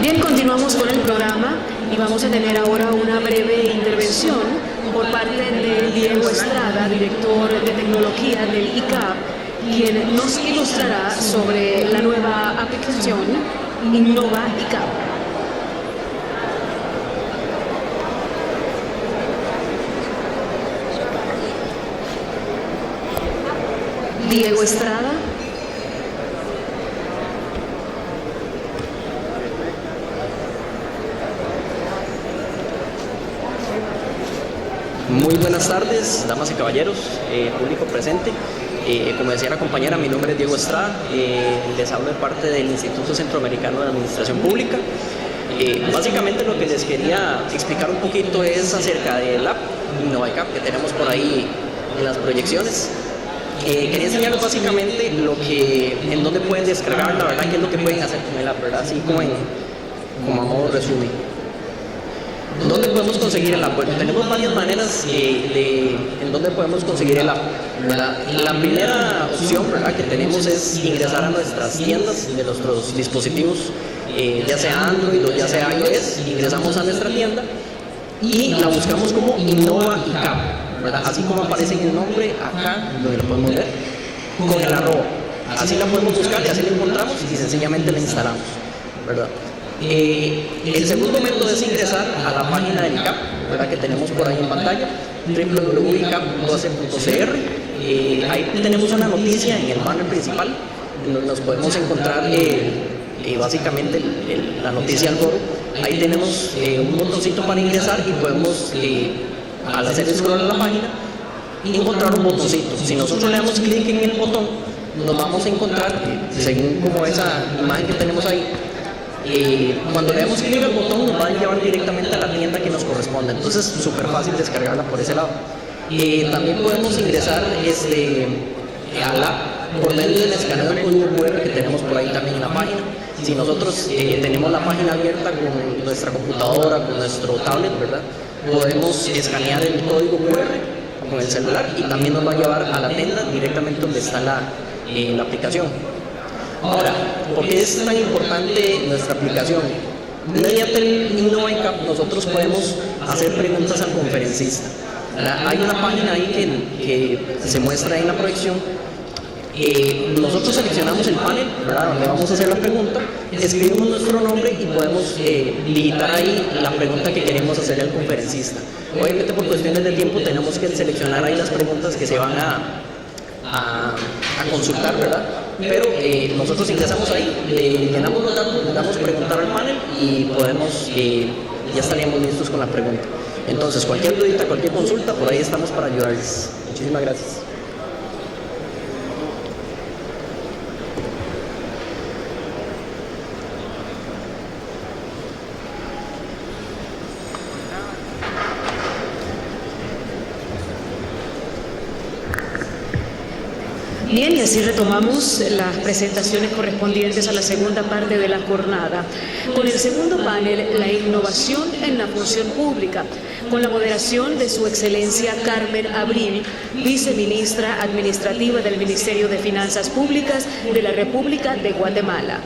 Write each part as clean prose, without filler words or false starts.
Bien, continuamos con el programa y vamos a tener ahora una breve intervención por parte de Diego Estrada, director de tecnología del ICAP, quien nos ilustrará sobre la nueva aplicación Innova ICAP. Diego Estrada. Muy buenas tardes, damas y caballeros, público presente. Como decía la compañera, mi nombre es Diego Estrada, les hablo de parte del Instituto Centroamericano de Administración Pública. Básicamente lo que les quería explicar un poquito es acerca del app Innova ICAP que tenemos por ahí en las proyecciones. Quería enseñarles básicamente en dónde pueden descargar, la verdad, qué es lo que pueden hacer con el app, ¿verdad? Así como a modo resumen. ¿Dónde podemos conseguir el app? Bueno, tenemos varias maneras en dónde podemos conseguir el app. La primera opción, ¿verdad?, que tenemos es ingresar a nuestras tiendas de nuestros dispositivos, ya sea Android o ya sea iOS. Ingresamos a nuestra tienda y la buscamos como Innova ICAP, ¿verdad? Así como aparece en el nombre acá, donde lo podemos ver, con el arroba. Así la podemos buscar y así la encontramos y sencillamente la instalamos, ¿verdad? El segundo método es ingresar a la página del ICAP, ¿verdad?, que tenemos por ahí en pantalla, www.icap.ac.cr. Ahí tenemos una noticia en el banner principal, donde nos podemos encontrar básicamente la noticia al foro. Ahí tenemos un botoncito para ingresar y podemos, al hacer scroll a la página, encontrar un botoncito. Si nosotros le damos clic en el botón, nos vamos a encontrar, según como esa imagen que tenemos ahí, cuando le damos clic al botón nos va a llevar directamente a la tienda que nos corresponde. Entonces es súper fácil descargarla por ese lado. También podemos ingresar a la por medio del escaneo del código QR que tenemos por ahí también en la página. Si nosotros tenemos la página abierta con nuestra computadora, con nuestro tablet, ¿verdad?, podemos escanear el código QR con el celular y también nos va a llevar a la tienda directamente donde está la aplicación. Ahora, ¿por qué es tan importante nuestra aplicación? Mediante el Innova ICAP nosotros podemos hacer preguntas al conferencista. Hay una página ahí que se muestra en la proyección. Nosotros seleccionamos el panel, ¿verdad?, donde vamos a hacer la pregunta, escribimos nuestro nombre y podemos digitar ahí la pregunta que queremos hacer al conferencista. Obviamente por cuestiones de tiempo tenemos que seleccionar ahí las preguntas que se van a consultar, ¿verdad? Pero nosotros ingresamos ahí, llenamos los datos, le damos preguntar al panel y podemos, ya estaríamos listos con la pregunta. Entonces, cualquier dudita, cualquier consulta, por ahí estamos para ayudarles. Muchísimas gracias. Bien, y así retomamos las presentaciones correspondientes a la segunda parte de la jornada. Con el segundo panel, la innovación en la función pública, con la moderación de Su Excelencia Carmen Abril, viceministra administrativa del Ministerio de Finanzas Públicas de la República de Guatemala.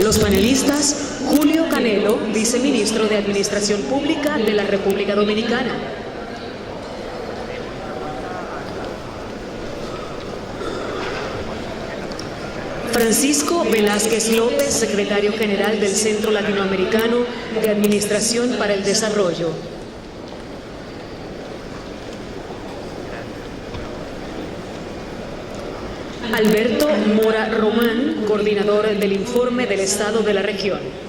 Los panelistas: Julio Canelo, viceministro de Administración Pública de la República Dominicana. Francisco Velázquez López, secretario general del Centro Latinoamericano de Administración para el Desarrollo. Alberto Mora Román, coordinador del informe del Estado de la región.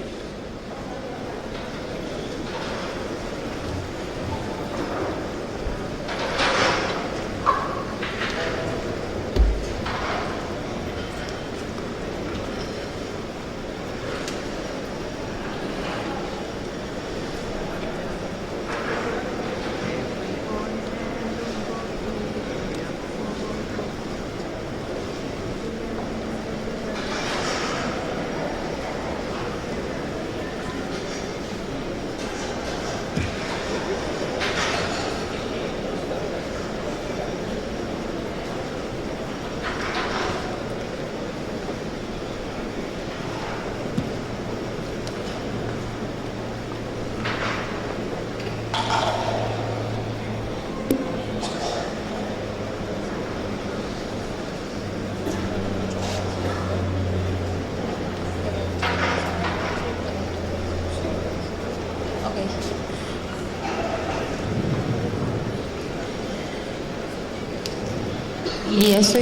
Y eso,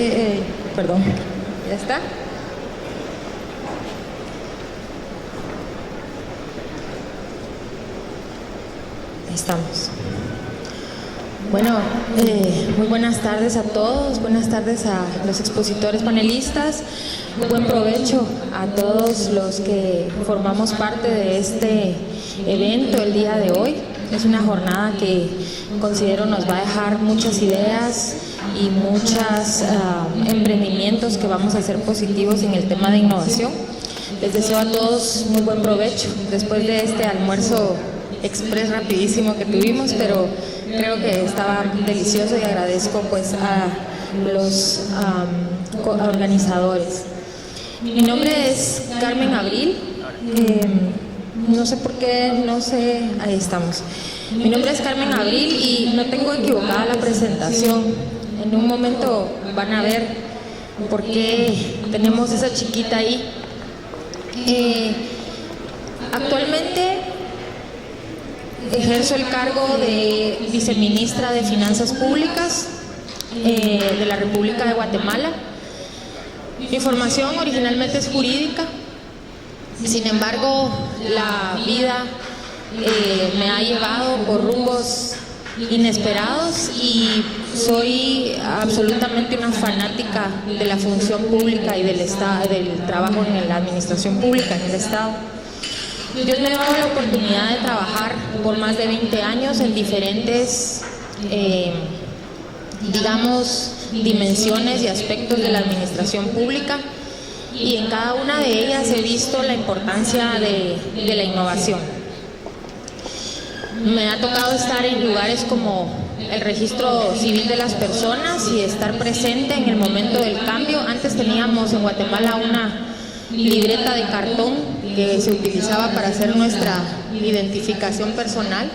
perdón, ¿ya está? Ahí estamos. Bueno, muy buenas tardes a todos, buenas tardes a los expositores panelistas, buen provecho a todos los que formamos parte de este evento el día de hoy. Es una jornada que considero nos va a dejar muchas ideas y muchos emprendimientos que vamos a hacer positivos en el tema de innovación. Les deseo a todos muy buen provecho después de este almuerzo express rapidísimo que tuvimos, pero creo que estaba delicioso y agradezco pues a los organizadores. Mi nombre es Carmen Abril, no sé por qué, ahí estamos. Mi nombre es Carmen Abril y no tengo equivocada la presentación. En un momento van a ver por qué tenemos esa chiquita ahí. Actualmente ejerzo el cargo de viceministra de Finanzas Públicas de la República de Guatemala. Mi formación originalmente es jurídica, sin embargo, la vida me ha llevado por rumbos inesperados y soy absolutamente una fanática de la función pública y del trabajo en la administración pública en el Estado. Dios me ha dado la oportunidad de trabajar por más de 20 años en diferentes, dimensiones y aspectos de la administración pública, y en cada una de ellas he visto la importancia de la innovación. Me ha tocado estar en lugares como el registro civil de las personas y estar presente en el momento del cambio. Antes teníamos en Guatemala una libreta de cartón que se utilizaba para hacer nuestra identificación personal,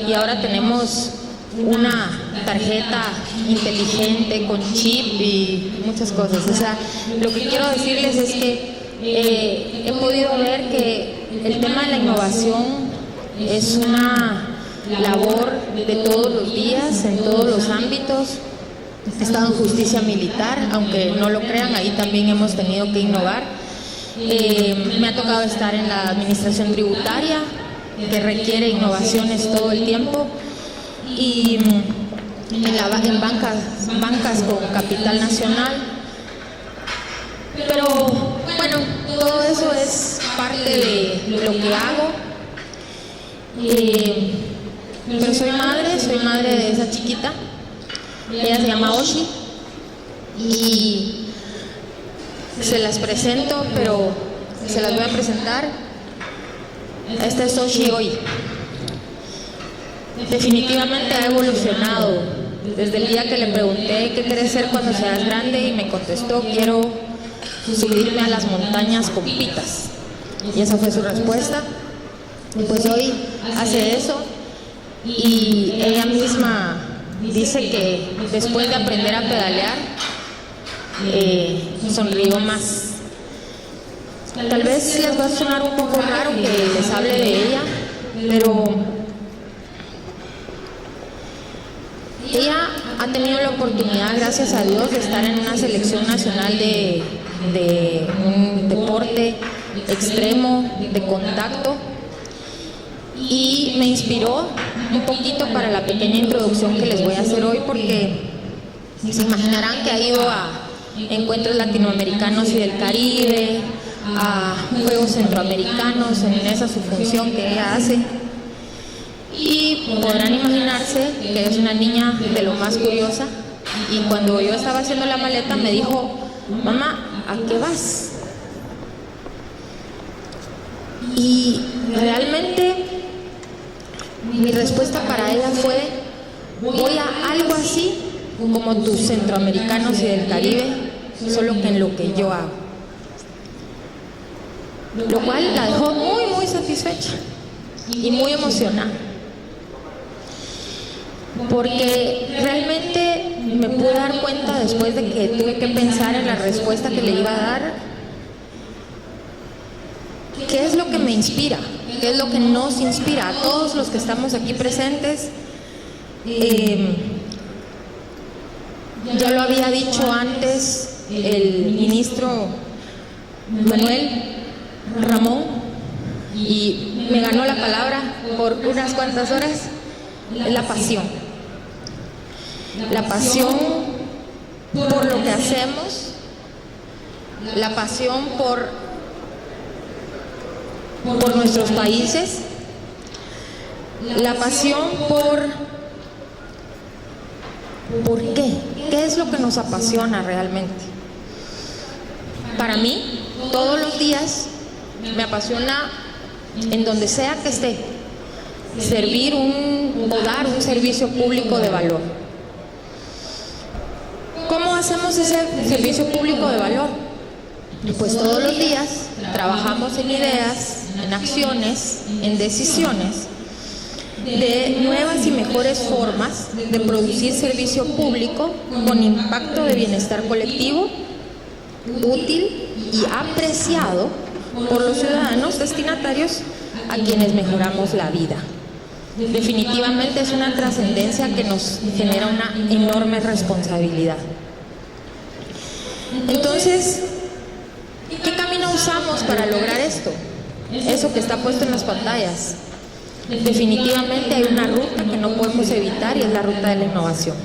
y ahora tenemos una tarjeta inteligente con chip y muchas cosas. O sea, lo que quiero decirles es que he podido ver que el tema de la innovación es una labor de todos los días, en todos los ámbitos. He estado en justicia militar, aunque no lo crean, ahí también hemos tenido que innovar. Me ha tocado estar en la administración tributaria, que requiere innovaciones todo el tiempo, y en bancas con capital nacional. Pero bueno, todo eso es parte de lo que hago. Pero soy madre de esa chiquita. Ella se llama Oshi y se las presento, pero se las voy a presentar. Esta es Oshi hoy. Definitivamente ha evolucionado desde el día que le pregunté qué quieres ser cuando seas grande, y me contestó: quiero subirme a las montañas con pitas. Y esa fue su respuesta. Y pues hoy hace eso, y ella misma dice que después de aprender a pedalear sonrió más. Tal vez les va a sonar un poco raro que les hable de ella, pero ella ha tenido la oportunidad, gracias a Dios, de estar en una selección nacional de un deporte extremo de contacto, y me inspiró un poquito para la pequeña introducción que les voy a hacer hoy, porque se imaginarán que ha ido a encuentros latinoamericanos y del Caribe, a Juegos Centroamericanos, en esa su función que ella hace, y podrán imaginarse que es una niña de lo más curiosa. Y cuando yo estaba haciendo la maleta me dijo: mamá, ¿a qué vas? Y realmente mi respuesta para ella fue: voy a algo así como tus centroamericanos y del Caribe, solo que en lo que yo hago. Lo cual la dejó muy, muy satisfecha y muy emocionada, porque realmente me pude dar cuenta, después de que tuve que pensar en la respuesta que le iba a dar, qué es lo que me inspira, qué es lo que nos inspira a todos los que estamos aquí presentes. Ya lo había dicho antes el ministro Manuel Ramón, y me ganó la palabra por unas cuantas horas, es la pasión. La pasión por lo que hacemos, la pasión por nuestros países, la pasión ¿por qué? ¿Qué es lo que nos apasiona realmente? Para mí, todos los días me apasiona, en donde sea que esté, servir o dar un servicio público de valor. ¿Cómo hacemos ese servicio público de valor? Pues todos los días trabajamos en ideas, en acciones, en decisiones de nuevas y mejores formas de producir servicio público con impacto de bienestar colectivo, útil y apreciado por los ciudadanos destinatarios a quienes mejoramos la vida. Definitivamente es una trascendencia que nos genera una enorme responsabilidad. Entonces, ¿qué camino usamos para lograr esto? Eso que está puesto en las pantallas. Definitivamente hay una ruta que no podemos evitar, y es la ruta de la innovación.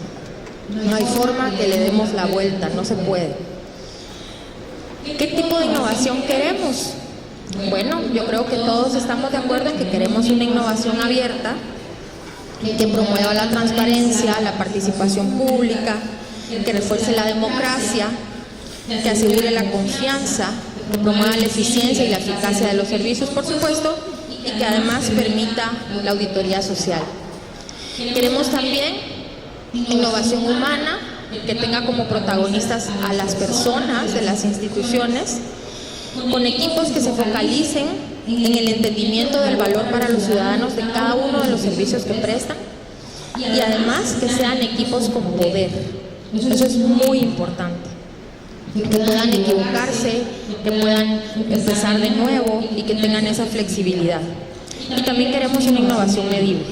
No hay forma que le demos la vuelta, no se puede. ¿Qué tipo de innovación queremos? Bueno, yo creo que todos estamos de acuerdo en que queremos una innovación abierta, que promueva la transparencia, la participación pública, que refuerce la democracia, que asegure la confianza, que promueva la eficiencia y la eficacia de los servicios, por supuesto, y que además permita la auditoría social. Queremos también innovación humana, que tenga como protagonistas a las personas de las instituciones, con equipos que se focalicen en el entendimiento del valor para los ciudadanos de cada uno de los servicios que prestan, y además que sean equipos con poder. Eso es muy importante. Que puedan equivocarse, que puedan empezar de nuevo y que tengan esa flexibilidad. Y también queremos una innovación medible.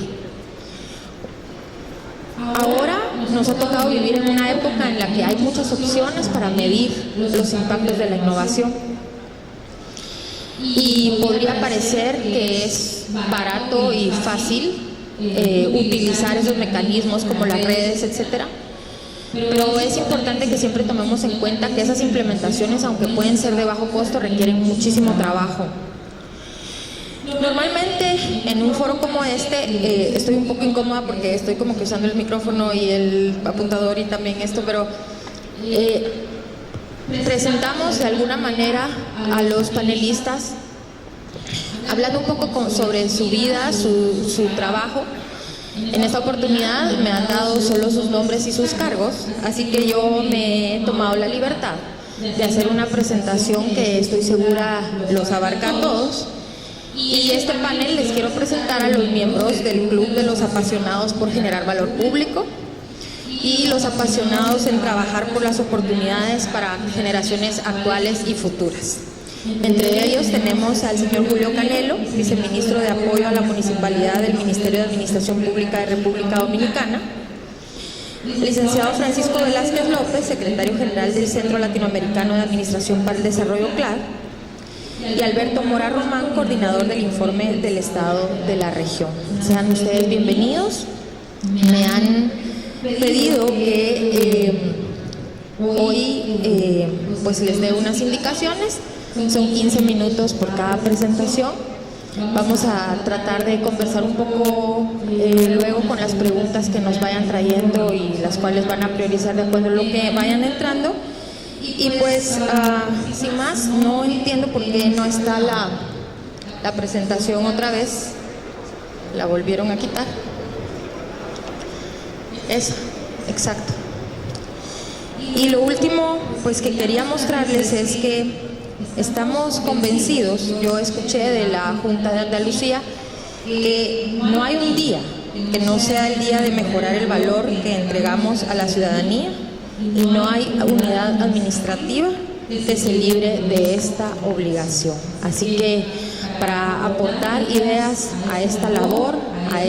Ahora nos ha tocado vivir en una época en la que hay muchas opciones para medir los impactos de la innovación. Y podría parecer que es barato y fácil utilizar esos mecanismos como las redes, etcétera. Pero es importante que siempre tomemos en cuenta que esas implementaciones, aunque pueden ser de bajo costo, requieren muchísimo trabajo. Normalmente en un foro como este estoy un poco incómoda porque estoy como que usando el micrófono y el apuntador y también esto, pero presentamos de alguna manera a los panelistas hablando un poco sobre su vida, su trabajo. En esta oportunidad me han dado solo sus nombres y sus cargos, así que yo me he tomado la libertad de hacer una presentación que estoy segura los abarca a todos. Y este panel les quiero presentar a los miembros del Club de los Apasionados por Generar Valor Público y los apasionados en trabajar por las oportunidades para generaciones actuales y futuras. Entre ellos tenemos al señor Julio Canelo, viceministro de Apoyo a la Municipalidad del Ministerio de Administración Pública de República Dominicana, el licenciado Francisco Velázquez López, secretario general del Centro Latinoamericano de Administración para el Desarrollo CLAD, y Alberto Mora Román, coordinador del informe del Estado de la región. Sean ustedes bienvenidos. Me han pedido que hoy pues les dé unas indicaciones. Son 15 minutos por cada presentación. Vamos a tratar de conversar un poco luego con las preguntas que nos vayan trayendo y las cuales van a priorizar de acuerdo a lo que vayan entrando. Y pues, sin más, no entiendo por qué no está la presentación otra vez. La volvieron a quitar. Esa, exacto. Y lo último, pues, que quería mostrarles es que estamos convencidos, yo escuché de la Junta de Andalucía, que no hay un día que no sea el día de mejorar el valor que entregamos a la ciudadanía, y no hay unidad administrativa que se libre de esta obligación. Así que para aportar ideas a esta labor, a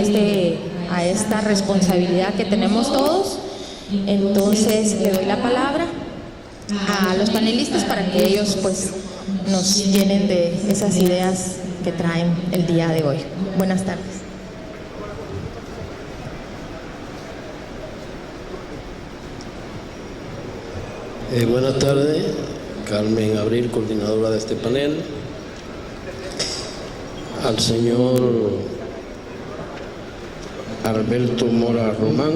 esta responsabilidad que tenemos todos. Entonces le doy la palabra a los panelistas para que ellos pues nos llenen de esas ideas que traen el día de hoy. Buenas tardes. Buenas tardes, Carmen Abril, coordinadora de este panel, al señor Alberto Mora Román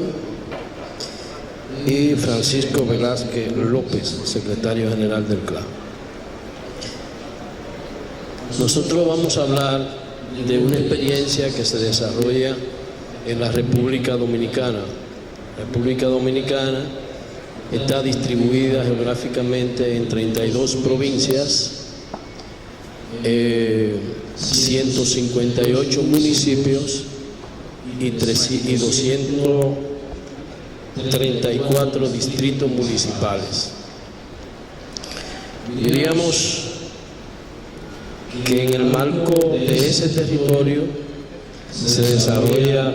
y Francisco Velázquez López, secretario general del CLA. Nosotros vamos a hablar de una experiencia que se desarrolla en la República Dominicana. La República Dominicana está distribuida geográficamente en 32 provincias, 158 municipios y 234 distritos municipales. Diríamos que en el marco de ese territorio se desarrolla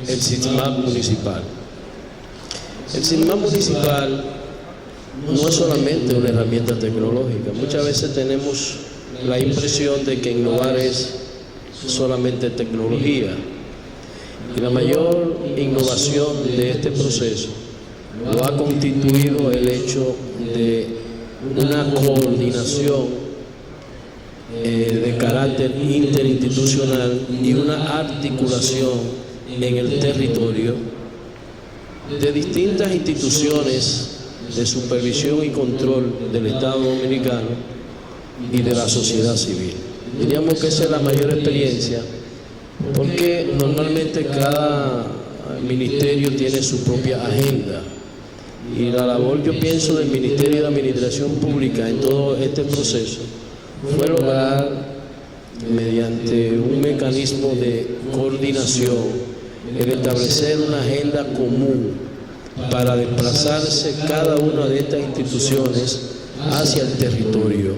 el SISMAP municipal. El SISMAP municipal no es solamente una herramienta tecnológica. Muchas veces tenemos la impresión de que innovar es solamente tecnología. Y la mayor innovación de este proceso lo ha constituido el hecho de una coordinación de carácter interinstitucional y una articulación en el territorio de distintas instituciones de supervisión y control del Estado Dominicano y de la sociedad civil. Diríamos que esa es la mayor experiencia, porque normalmente cada ministerio tiene su propia agenda, y la labor, yo pienso, del Ministerio de Administración Pública en todo este proceso fue lograr, mediante un mecanismo de coordinación, el establecer una agenda común para desplazarse cada una de estas instituciones hacia el territorio,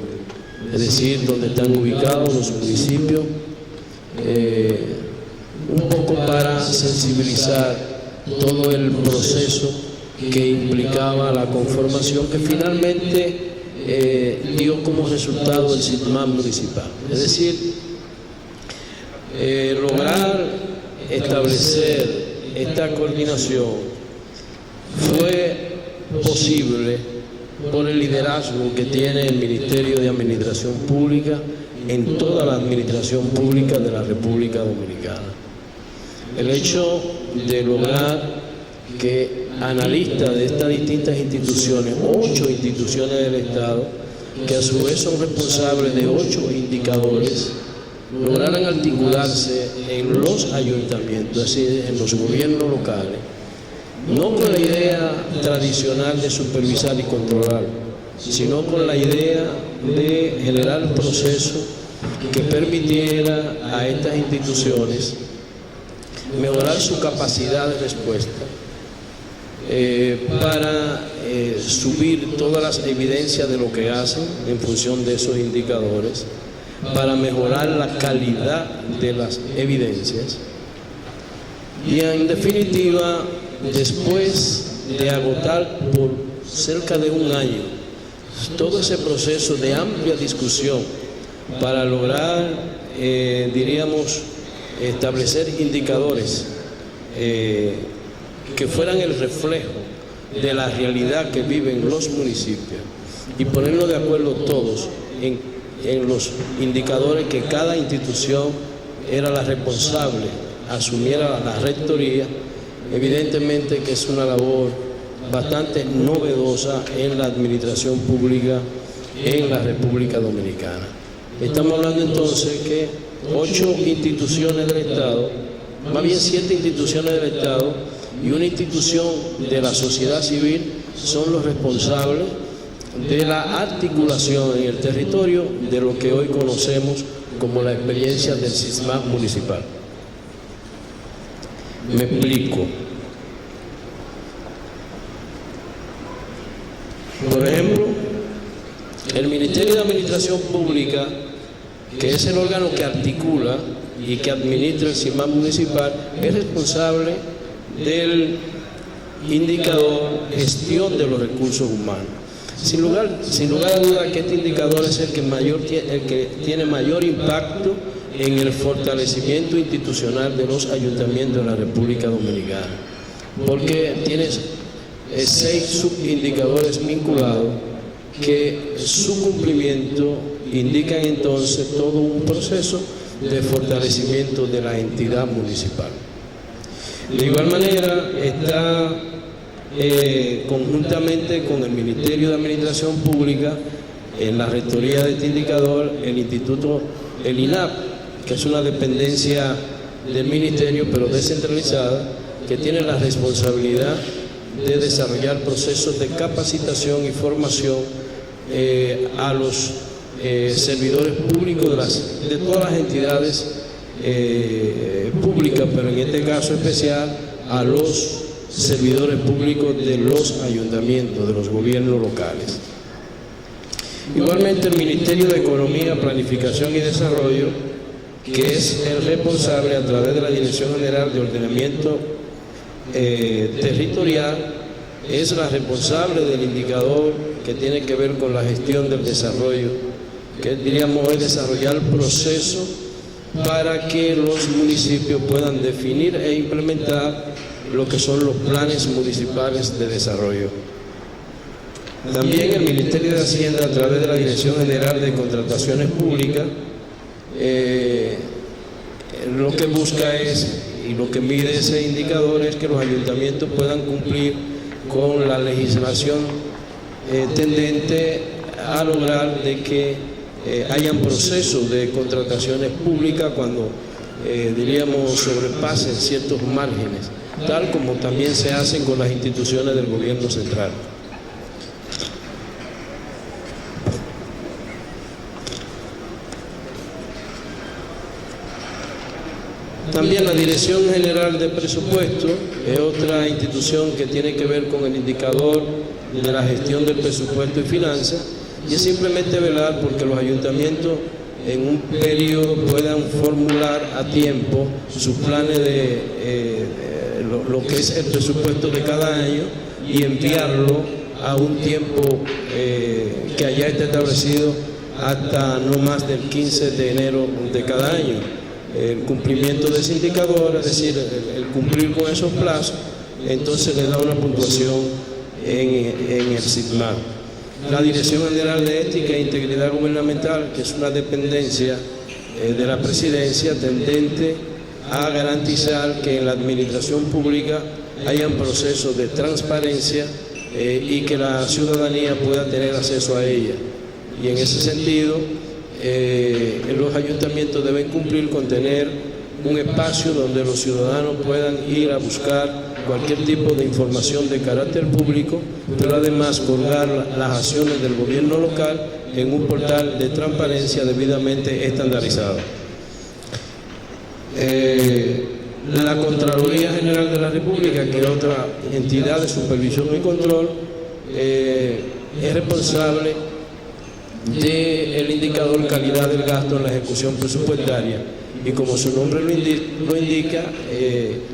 es decir, donde están ubicados los municipios, un poco para sensibilizar todo el proceso que implicaba la conformación que finalmente dio como resultado el SISMAP municipal. Es decir, lograr establecer esta coordinación fue posible por el liderazgo que tiene el Ministerio de Administración Pública en toda la administración pública de la República Dominicana. El hecho de lograr que analistas de estas distintas instituciones, 8 instituciones del Estado, que a su vez son responsables de 8 indicadores, lograran articularse en los ayuntamientos, es decir, en los gobiernos locales, no con la idea tradicional de supervisar y controlar, sino con la idea de generar un proceso que permitiera a estas instituciones mejorar su capacidad de respuesta, para subir todas las evidencias de lo que hacen en función de esos indicadores, para mejorar la calidad de las evidencias y, en definitiva, después de agotar por cerca de un año todo ese proceso de amplia discusión para lograr, diríamos, establecer indicadores que fueran el reflejo de la realidad que viven los municipios y ponernos de acuerdo todos en los indicadores que cada institución era la responsable, asumiera la rectoría. Evidentemente que es una labor bastante novedosa en la administración pública en la República Dominicana. Estamos hablando entonces que 8 instituciones del Estado, más bien 7 instituciones del Estado y una institución de la sociedad civil son los responsables de la articulación en el territorio de lo que hoy conocemos como la experiencia del SISMAP municipal. Me explico. Por ejemplo, el Ministerio de Administración Pública que es el órgano que articula y que administra el CIMAC municipal, es responsable del indicador gestión de los recursos humanos. Sin lugar a duda que este indicador es el que tiene mayor impacto en el fortalecimiento institucional de los ayuntamientos de la República Dominicana, porque tiene 6 subindicadores vinculados que su cumplimiento indican entonces todo un proceso de fortalecimiento de la entidad municipal. De igual manera está conjuntamente con el Ministerio de Administración Pública en la rectoría de este indicador el Instituto, el INAP, que es una dependencia del Ministerio pero descentralizada, que tiene la responsabilidad de desarrollar procesos de capacitación y formación a los servidores públicos de todas las entidades públicas, pero en este caso especial a los servidores públicos de los ayuntamientos, de los gobiernos locales. Igualmente el Ministerio de Economía, Planificación y Desarrollo, que es el responsable a través de la Dirección General de Ordenamiento Territorial, es la responsable del indicador que tiene que ver con la gestión del desarrollo, que diríamos es desarrollar el proceso para que los municipios puedan definir e implementar lo que son los planes municipales de desarrollo. También el Ministerio de Hacienda, a través de la Dirección General de Contrataciones Públicas, lo que busca es, y lo que mide ese indicador es que los ayuntamientos puedan cumplir con la legislación tendente a lograr de que hayan procesos de contrataciones públicas cuando, diríamos, sobrepasen ciertos márgenes, tal como también se hacen con las instituciones del gobierno central. También la Dirección General de Presupuesto es otra institución que tiene que ver con el indicador de la gestión del presupuesto y finanzas, y es simplemente velar porque los ayuntamientos en un periodo puedan formular a tiempo sus planes de lo que es el presupuesto de cada año y enviarlo a un tiempo que allá esté establecido hasta no más del 15 de enero de cada año. El cumplimiento de ese indicador, es decir, el cumplir con esos plazos, entonces le da una puntuación en el CITMAC. La Dirección General de Ética e Integridad Gubernamental, que es una dependencia de la Presidencia tendente a garantizar que en la administración pública hayan procesos de transparencia y que la ciudadanía pueda tener acceso a ella. Y en ese sentido, los ayuntamientos deben cumplir con tener un espacio donde los ciudadanos puedan ir a buscar cualquier tipo de información de carácter público, pero además colgar las acciones del gobierno local en un portal de transparencia debidamente estandarizado. La Contraloría General de la República, que es otra entidad de supervisión y control, es responsable del indicador calidad del gasto en la ejecución presupuestaria, y como su nombre lo indica,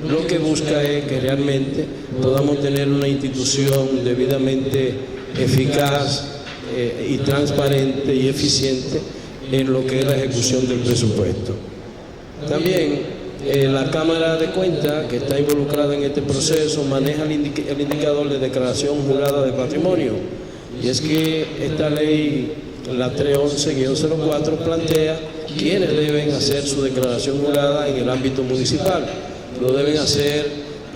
lo que busca es que realmente podamos tener una institución debidamente eficaz y transparente y eficiente en lo que es la ejecución del presupuesto. También la Cámara de Cuentas, que está involucrada en este proceso, maneja el indicador de declaración jurada de patrimonio, y es que esta ley, la 311-04, plantea quiénes deben hacer su declaración jurada en el ámbito municipal. Lo deben hacer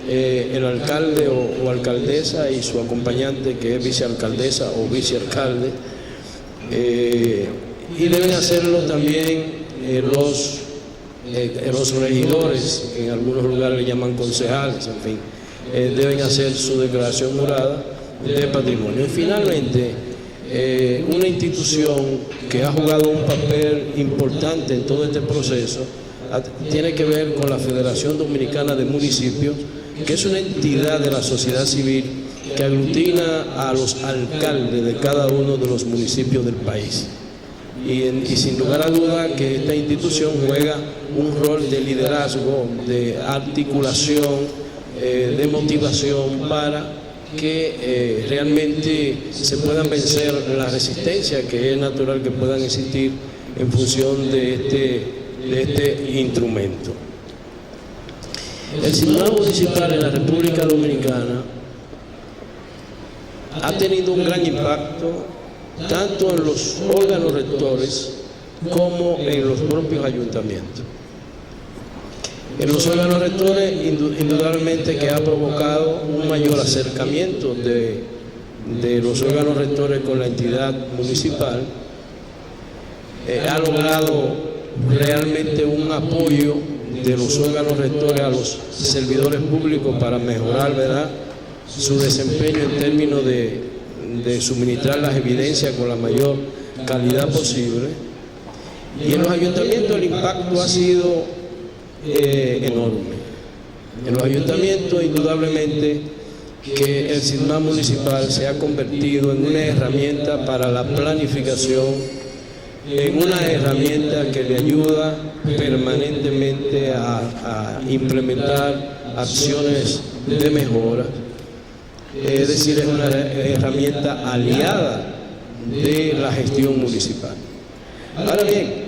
el alcalde o alcaldesa y su acompañante, que es vicealcaldesa o vicealcalde, y deben hacerlo también los regidores, en algunos lugares le llaman concejales, en fin, deben hacer su declaración jurada de patrimonio. Y finalmente, una institución que ha jugado un papel importante en todo este proceso tiene que ver con la Federación Dominicana de Municipios, que es una entidad de la sociedad civil que aglutina a los alcaldes de cada uno de los municipios del país. y sin lugar a duda que esta institución juega un rol de liderazgo, de articulación, de motivación para que realmente se puedan vencer la resistencia que es natural que puedan existir en función de este instrumento. El SITMAB municipal en la República Dominicana ha tenido un gran impacto tanto en los órganos rectores como en los propios ayuntamientos. En los órganos rectores, indudablemente que ha provocado un mayor acercamiento de los órganos rectores con la entidad municipal, ha logrado realmente un apoyo de los órganos rectores a los servidores públicos para mejorar, ¿verdad?, su desempeño en términos de suministrar las evidencias con la mayor calidad posible. Y en los ayuntamientos el impacto ha sido enorme. En los ayuntamientos, indudablemente, que el SITMAB municipal se ha convertido en una herramienta para la planificación, en una herramienta que le ayuda permanentemente a implementar acciones de mejora. Es decir, es una herramienta aliada de la gestión municipal. Ahora bien,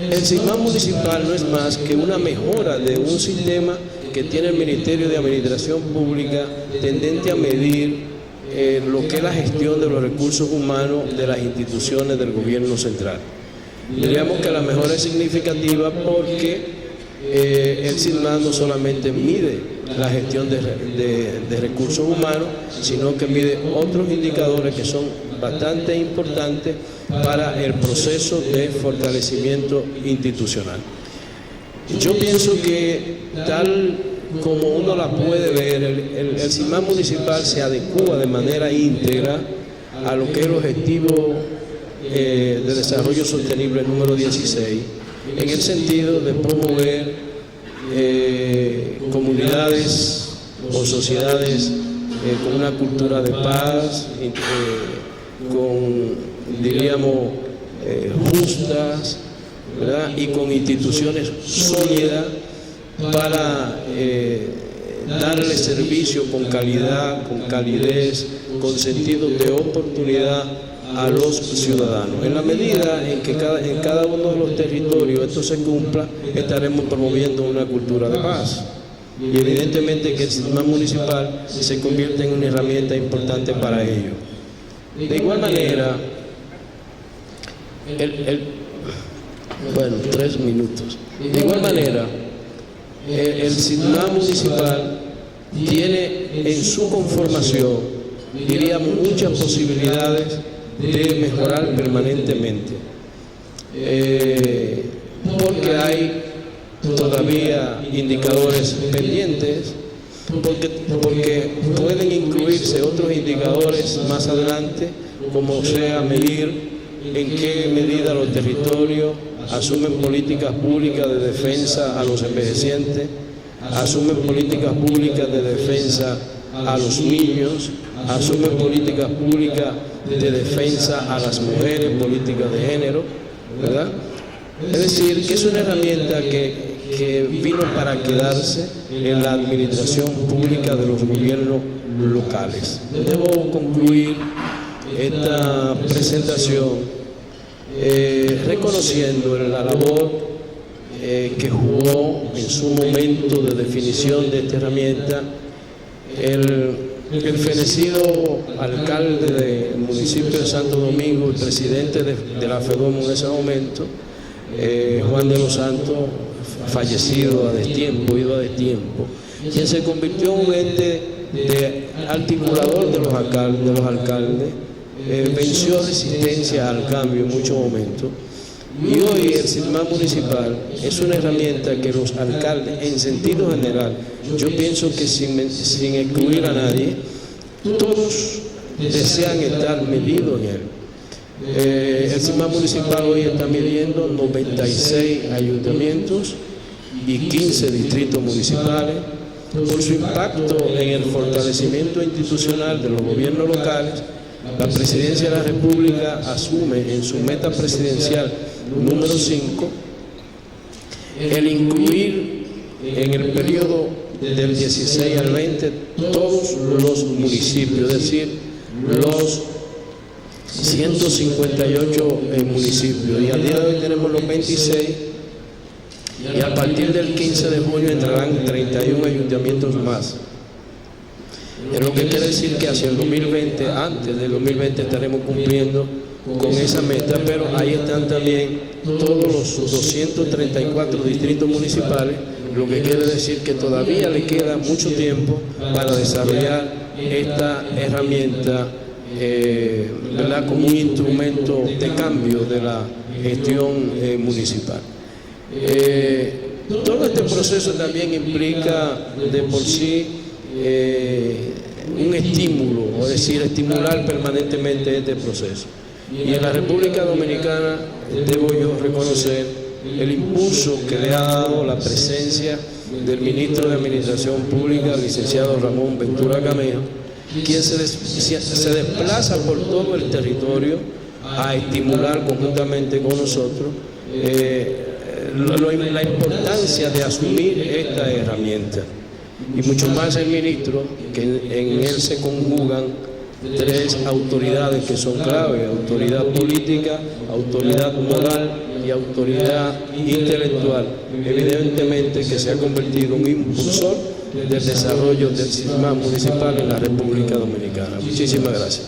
el SITMAB municipal no es más que una mejora de un sistema que tiene el Ministerio de Administración Pública tendente a medir lo que es la gestión de los recursos humanos de las instituciones del gobierno central. Diríamos que la mejora es significativa porque el SITMAB no solamente mide la gestión de recursos humanos, sino que mide otros indicadores que son bastante importantes para el proceso de fortalecimiento institucional. Yo pienso que tal como uno la puede ver, el SITMAB municipal se adecua de manera íntegra a lo que es el objetivo de desarrollo sostenible número 16, en el sentido de promover comunidades o sociedades con una cultura de paz, con, diríamos, justas, ¿verdad?, y con instituciones sólidas para darle servicio con calidad, con calidez, con sentido de oportunidad a los ciudadanos. En la medida en que en cada uno de los territorios esto se cumpla, estaremos promoviendo una cultura de paz. Y evidentemente que el SITMAB municipal se convierte en una herramienta importante para ello. De igual manera, bueno, 3 minutos. De igual manera, el SITMAB municipal tiene en su conformación, diríamos, muchas posibilidades de mejorar permanentemente, porque hay todavía indicadores pendientes, porque pueden incluirse otros indicadores más adelante, como sea medir en qué medida los territorios asumen políticas públicas de defensa a los envejecientes, asumen políticas públicas de defensa a los niños, asumen políticas públicas de defensa a las mujeres, políticas de género, ¿verdad? Es decir, que es una herramienta que vino para quedarse en la administración pública de los gobiernos locales. Debo concluir esta presentación reconociendo la labor que jugó en su momento de definición de esta herramienta el fenecido alcalde del municipio de Santo Domingo, el presidente de la FEDOMO en ese momento, Juan de los Santos, fallecido a destiempo, ido a destiempo, quien se convirtió en un ente de articulador de los alcaldes, venció resistencia al cambio en muchos momentos, y hoy el SITMAB municipal es una herramienta que los alcaldes, en sentido general, yo pienso que sin excluir a nadie, todos desean estar medidos en él. El SITMAB municipal hoy está midiendo 96 ayuntamientos y 15 distritos municipales. Por su impacto en el fortalecimiento institucional de los gobiernos locales, la Presidencia de la República asume en su meta presidencial número 5 el incluir en el periodo del 16 al 20 todos los municipios, es decir, los 158 municipios, y al día de hoy tenemos los 26, y a partir del 15 de junio entrarán 31 ayuntamientos más. Es lo que quiere decir que hacia el 2020, antes del 2020, estaremos cumpliendo con esa meta, pero ahí están también todos los 234 distritos municipales, lo que quiere decir que todavía le queda mucho tiempo para desarrollar esta herramienta, ¿verdad?, como un instrumento de cambio de la gestión municipal. Todo este proceso también implica de por sí un estímulo, es decir, estimular permanentemente este proceso. Y en la República Dominicana debo yo reconocer el impulso que le ha dado la presencia del ministro de Administración Pública, licenciado Ramón Ventura Camejo, quien se desplaza por todo el territorio a estimular conjuntamente con nosotros la importancia de asumir esta herramienta. Y mucho más el ministro, que en él se conjugan tres autoridades que son clave: autoridad política, autoridad moral y autoridad intelectual. Evidentemente que se ha convertido en un impulsor del desarrollo del sistema municipal en la República Dominicana. Muchísimas gracias.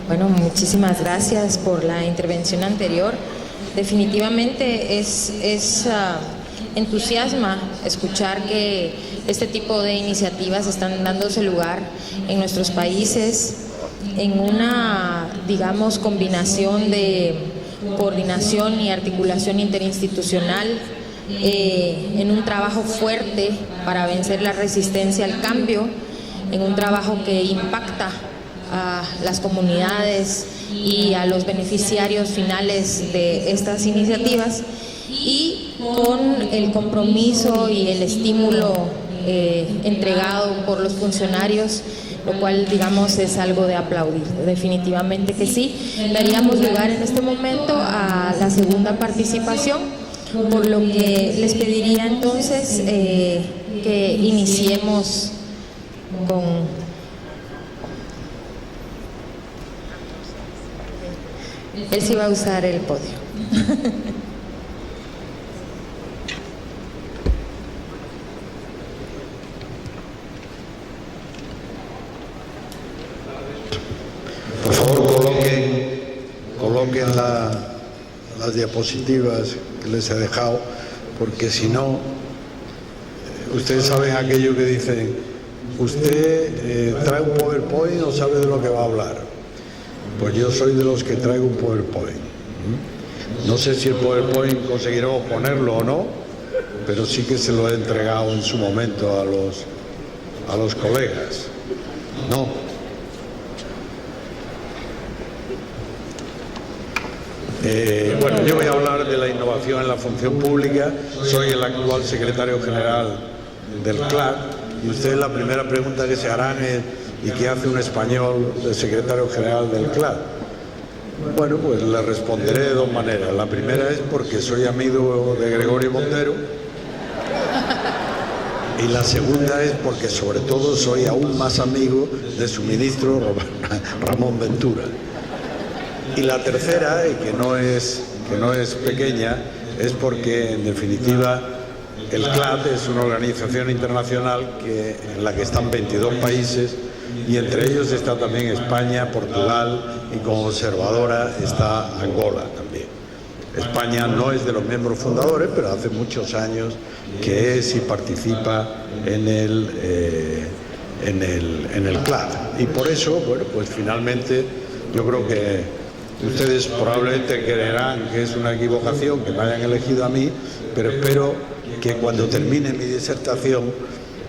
Bueno, muchísimas gracias por la intervención anterior. Definitivamente entusiasma escuchar que este tipo de iniciativas están dándose lugar en nuestros países en una, digamos, combinación de coordinación y articulación interinstitucional, en un trabajo fuerte para vencer la resistencia al cambio, en un trabajo que impacta a las comunidades y a los beneficiarios finales de estas iniciativas, y con el compromiso y el estímulo entregado por los funcionarios, lo cual, digamos, es algo de aplaudir. Definitivamente que sí. Daríamos lugar en este momento a la segunda participación, por lo que les pediría entonces que iniciemos con... Él sí va a usar el podio. Por favor, coloquen las diapositivas que les he dejado, porque si no, ustedes saben aquello que dicen: usted trae un PowerPoint y no sabe de lo que va a hablar. Pues yo soy de los que traigo un PowerPoint. No sé si el PowerPoint conseguiremos ponerlo o no, pero sí que se lo he entregado en su momento a los colegas. No. Bueno, yo voy a hablar de la innovación en la función pública. Soy el actual secretario general del CLAD, y ustedes la primera pregunta que se harán es: ¿y qué hace un español de secretario general del CLAD? Bueno, pues le responderé de dos maneras. La primera es porque soy amigo de Gregorio Montero, y la segunda es porque sobre todo soy aún más amigo de su ministro Ramón Ventura. Y la tercera, y que no es pequeña, es porque en definitiva el CLAD es una organización internacional en la que están 22 países, y entre ellos está también España, Portugal, y como observadora está Angola también. España no es de los miembros fundadores, pero hace muchos años que es y participa en el CLAD. Y por eso, bueno, pues finalmente yo creo que ustedes probablemente creerán que es una equivocación que me hayan elegido a mí, pero espero que cuando termine mi disertación,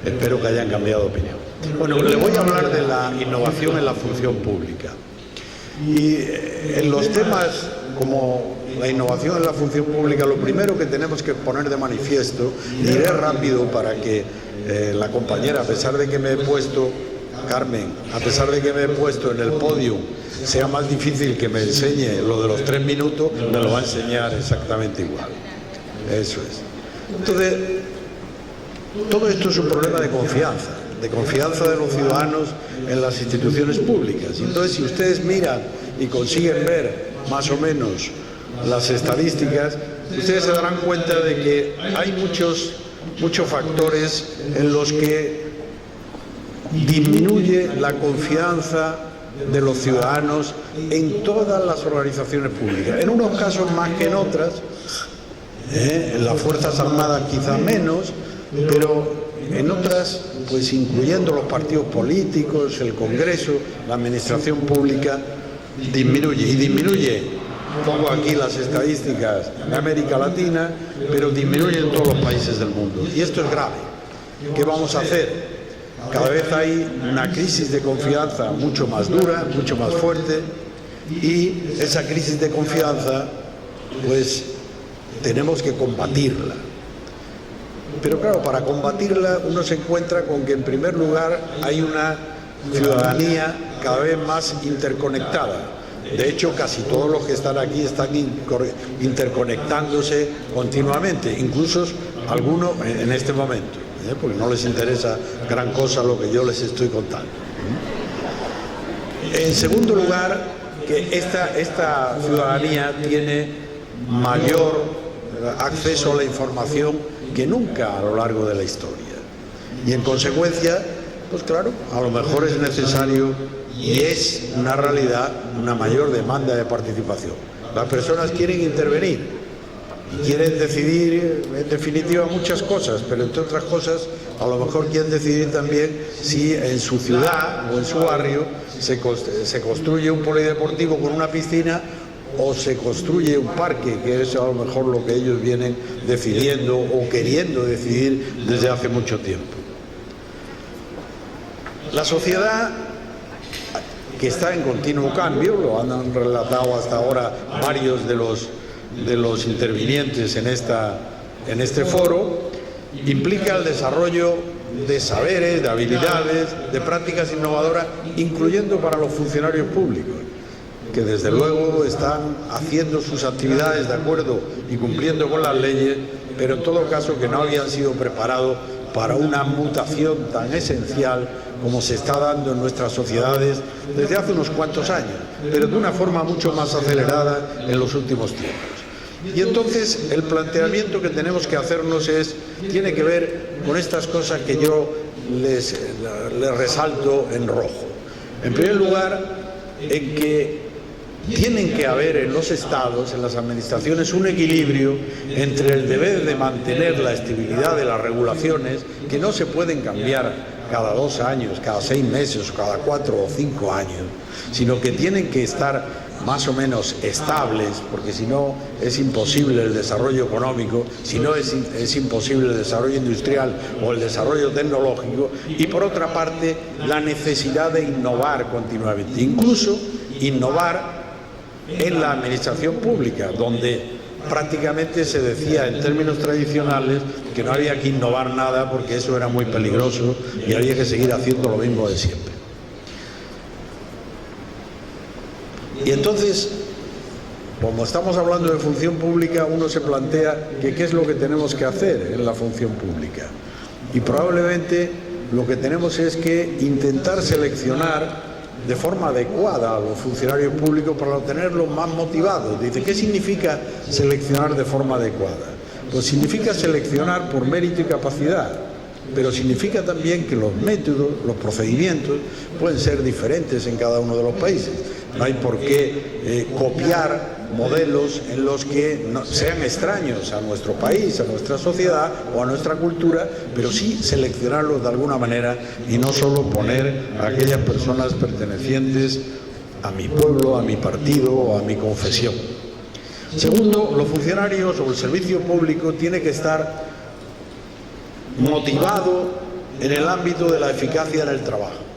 espero que hayan cambiado de opinión. Bueno, le voy a hablar de la innovación en la función pública. Y en los temas como la innovación en la función pública, lo primero que tenemos que poner de manifiesto, y iré rápido para que la compañera, a pesar de que me he puesto, Carmen, a pesar de que me he puesto en el podio, sea más difícil que me enseñe lo de los 3 minutos, me lo va a enseñar exactamente igual. Eso es. Entonces, todo esto es un problema de confianza de los ciudadanos en las instituciones públicas. Entonces, si ustedes miran y consiguen ver más o menos las estadísticas, ustedes se darán cuenta de que hay muchos factores en los que disminuye la confianza de los ciudadanos en todas las organizaciones públicas. En unos casos más que en otras, en las Fuerzas Armadas quizá menos, pero en otras, pues incluyendo los partidos políticos, el Congreso, la administración pública, disminuye. Y disminuye, pongo aquí las estadísticas de América Latina, pero disminuye en todos los países del mundo. Y esto es grave. ¿Qué vamos a hacer? Cada vez hay una crisis de confianza mucho más dura, mucho más fuerte, y esa crisis de confianza, pues tenemos que combatirla. Pero claro, para combatirla uno se encuentra con que en primer lugar hay una ciudadanía cada vez más interconectada. De hecho, casi todos los que están aquí están interconectándose continuamente, incluso algunos en este momento, porque no les interesa gran cosa lo que yo les estoy contando. En segundo lugar, que esta ciudadanía tiene mayor acceso a la información que nunca a lo largo de la historia. Y en consecuencia, pues claro, a lo mejor es necesario y es una realidad una mayor demanda de participación. Las personas quieren intervenir y quieren decidir, en definitiva, muchas cosas, pero entre otras cosas, a lo mejor quieren decidir también si en su ciudad o en su barrio se construye un polideportivo con una piscina o se construye un parque, que es a lo mejor lo que ellos vienen decidiendo o queriendo decidir desde hace mucho tiempo. La sociedad, que está en continuo cambio, lo han relatado hasta ahora varios de los intervinientes en este foro, implica el desarrollo de saberes, de habilidades, de prácticas innovadoras, incluyendo para los funcionarios públicos, que desde luego están haciendo sus actividades de acuerdo y cumpliendo con las leyes, pero en todo caso que no habían sido preparados para una mutación tan esencial como se está dando en nuestras sociedades desde hace unos cuantos años, pero de una forma mucho más acelerada en los últimos tiempos. Y entonces el planteamiento que tenemos que hacernos tiene que ver con estas cosas que yo les resalto en rojo. En primer lugar, en que tienen que haber en los estados, en las administraciones, un equilibrio entre el deber de mantener la estabilidad de las regulaciones, que no se pueden cambiar cada 2 años, cada 6 meses, o cada 4 o 5 años, sino que tienen que estar más o menos estables, porque si no es imposible el desarrollo económico, si no es imposible el desarrollo industrial o el desarrollo tecnológico, y por otra parte la necesidad de innovar continuamente, incluso innovar en la administración pública, donde prácticamente se decía en términos tradicionales que no había que innovar nada porque eso era muy peligroso y había que seguir haciendo lo mismo de siempre. Y entonces, como estamos hablando de función pública, uno se plantea que qué es lo que tenemos que hacer en la función pública. Y probablemente lo que tenemos es que intentar seleccionar de forma adecuada a los funcionarios públicos para tenerlos más motivados. Dice, ¿qué significa seleccionar de forma adecuada? Pues significa seleccionar por mérito y capacidad, pero significa también que los métodos, los procedimientos pueden ser diferentes en cada uno de los países. No hay por qué copiar modelos en los que sean extraños a nuestro país, a nuestra sociedad o a nuestra cultura, pero sí seleccionarlos de alguna manera y no solo poner a aquellas personas pertenecientes a mi pueblo, a mi partido o a mi confesión. Segundo, los funcionarios o el servicio público tiene que estar motivado en el ámbito de la eficacia en el trabajo.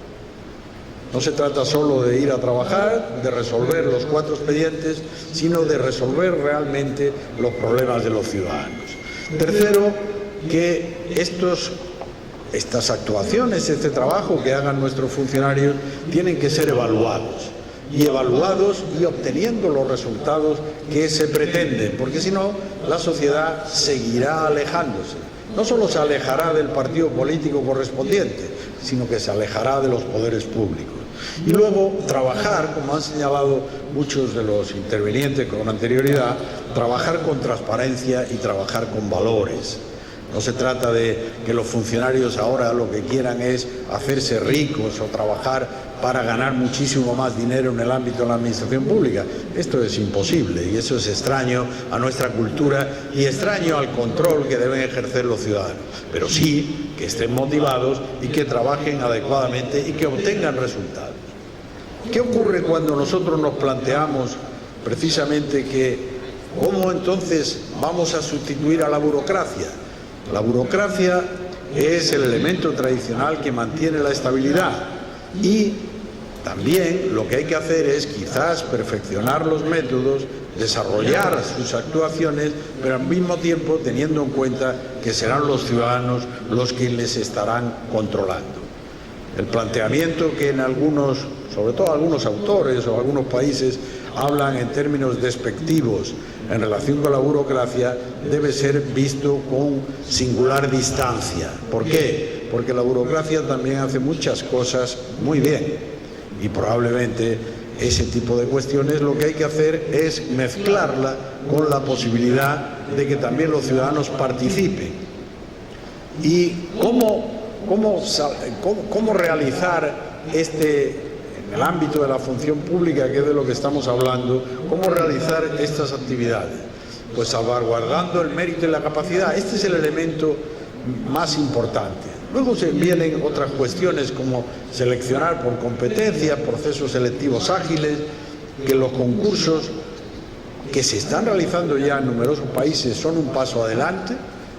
No se trata solo de ir a trabajar, de resolver los 4 expedientes, sino de resolver realmente los problemas de los ciudadanos. Tercero, que estas actuaciones, este trabajo que hagan nuestros funcionarios, tienen que ser evaluados y obteniendo los resultados que se pretenden, porque si no, la sociedad seguirá alejándose. No solo se alejará del partido político correspondiente, sino que se alejará de los poderes públicos. Y luego trabajar, como han señalado muchos de los intervinientes con anterioridad, trabajar con transparencia y trabajar con valores. No se trata de que los funcionarios ahora lo que quieran es hacerse ricos o trabajar para ganar muchísimo más dinero en el ámbito de la administración pública. Esto es imposible y eso es extraño a nuestra cultura y extraño al control que deben ejercer los ciudadanos. Pero sí que estén motivados y que trabajen adecuadamente y que obtengan resultados. ¿Qué ocurre cuando nosotros nos planteamos precisamente cómo entonces vamos a sustituir a la burocracia? La burocracia es el elemento tradicional que mantiene la estabilidad y también lo que hay que hacer es quizás perfeccionar los métodos, desarrollar sus actuaciones, pero al mismo tiempo teniendo en cuenta que serán los ciudadanos los que les estarán controlando. El planteamiento que en algunos, sobre todo algunos autores o algunos países, hablan en términos despectivos en relación con la burocracia debe ser visto con singular distancia. ¿Por qué? Porque la burocracia también hace muchas cosas muy bien y probablemente ese tipo de cuestiones lo que hay que hacer es mezclarla con la posibilidad de que también los ciudadanos participen. ¿Y cómo realizar en el ámbito de la función pública, que es de lo que estamos hablando, cómo realizar estas actividades? Pues salvaguardando el mérito y la capacidad. Este es el elemento más importante. Luego se vienen otras cuestiones como seleccionar por competencia, procesos selectivos ágiles, que los concursos que se están realizando ya en numerosos países son un paso adelante.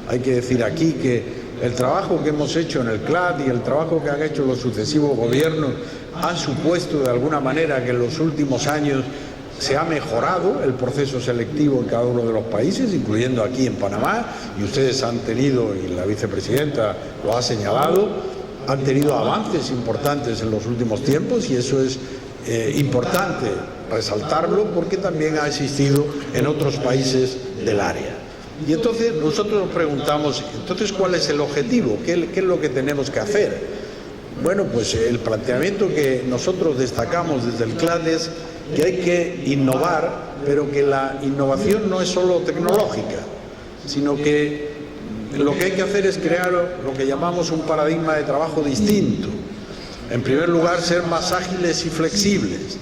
Hay que decir aquí que el trabajo que hemos hecho en el CLAD y el trabajo que han hecho los sucesivos gobiernos han supuesto de alguna manera que en los últimos años se ha mejorado el proceso selectivo en cada uno de los países, incluyendo aquí en Panamá, y ustedes han tenido, y la vicepresidenta lo ha señalado, han tenido avances importantes en los últimos tiempos y eso es importante resaltarlo porque también ha existido en otros países del área. Y entonces nosotros nos preguntamos, entonces ¿cuál es el objetivo? ¿Qué es lo que tenemos que hacer? Bueno, pues el planteamiento que nosotros destacamos desde el CLAD es que hay que innovar, pero que la innovación no es solo tecnológica, sino que lo que hay que hacer es crear lo que llamamos un paradigma de trabajo distinto. En primer lugar, ser más ágiles y flexibles.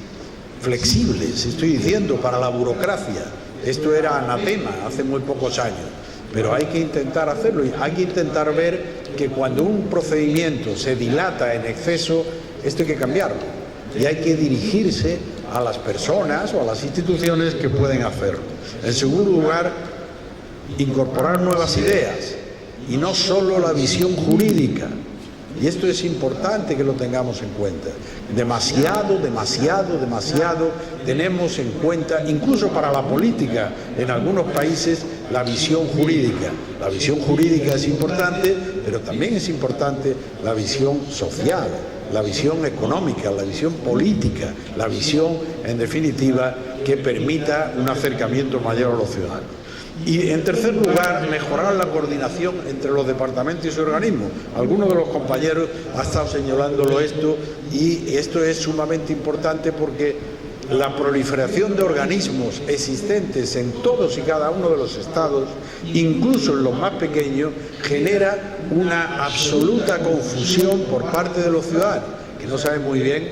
Flexibles, estoy diciendo, para la burocracia. Esto era anatema hace muy pocos años, pero hay que intentar hacerlo y hay que intentar ver que cuando un procedimiento se dilata en exceso, esto hay que cambiarlo y hay que dirigirse a las personas o a las instituciones que pueden hacerlo. En segundo lugar, incorporar nuevas ideas y no solo la visión jurídica. Y esto es importante que lo tengamos en cuenta. Demasiado tenemos en cuenta, incluso para la política, en algunos países, la visión jurídica. La visión jurídica es importante, pero también es importante la visión social, la visión económica, la visión política, la visión, en definitiva, que permita un acercamiento mayor a los ciudadanos. Y en tercer lugar, mejorar la coordinación entre los departamentos y organismos. Algunos de los compañeros han estado señalándolo esto y esto es sumamente importante porque la proliferación de organismos existentes en todos y cada uno de los estados, incluso en los más pequeños, genera una absoluta confusión por parte de los ciudadanos, que no saben muy bien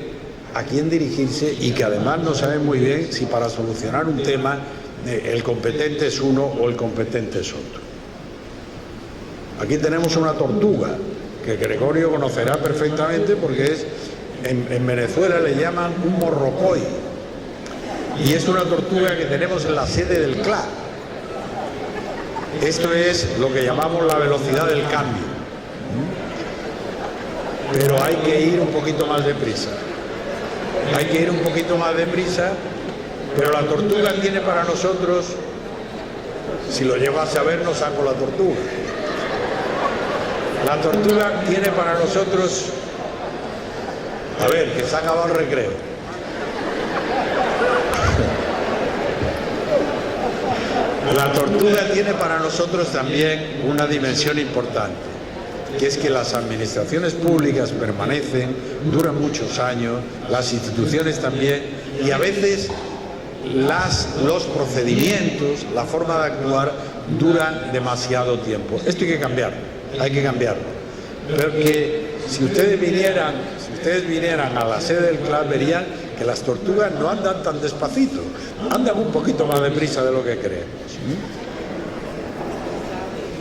a quién dirigirse y que además no saben muy bien si para solucionar un tema el competente es uno o el competente es otro. Aquí tenemos una tortuga que Gregorio conocerá perfectamente porque en Venezuela le llaman un morrocoy y es una tortuga que tenemos en la sede del CLAD. Esto es lo que llamamos la velocidad del cambio, pero hay que ir un poquito más deprisa. hay que ir un poquito más deprisa, pero la tortuga tiene para nosotros, si lo llevas a ver no saco la tortuga. La tortuga tiene para nosotros, a ver, que se ha acabado el recreo. La tortuga tiene para nosotros también una dimensión importante, que es que las administraciones públicas permanecen, duran muchos años, las instituciones también, y a veces los procedimientos, la forma de actuar, duran demasiado tiempo. Esto hay que cambiarlo. Pero que si ustedes vinieran a la sede del CLAB, verían que las tortugas no andan tan despacito, andan un poquito más deprisa de lo que creen.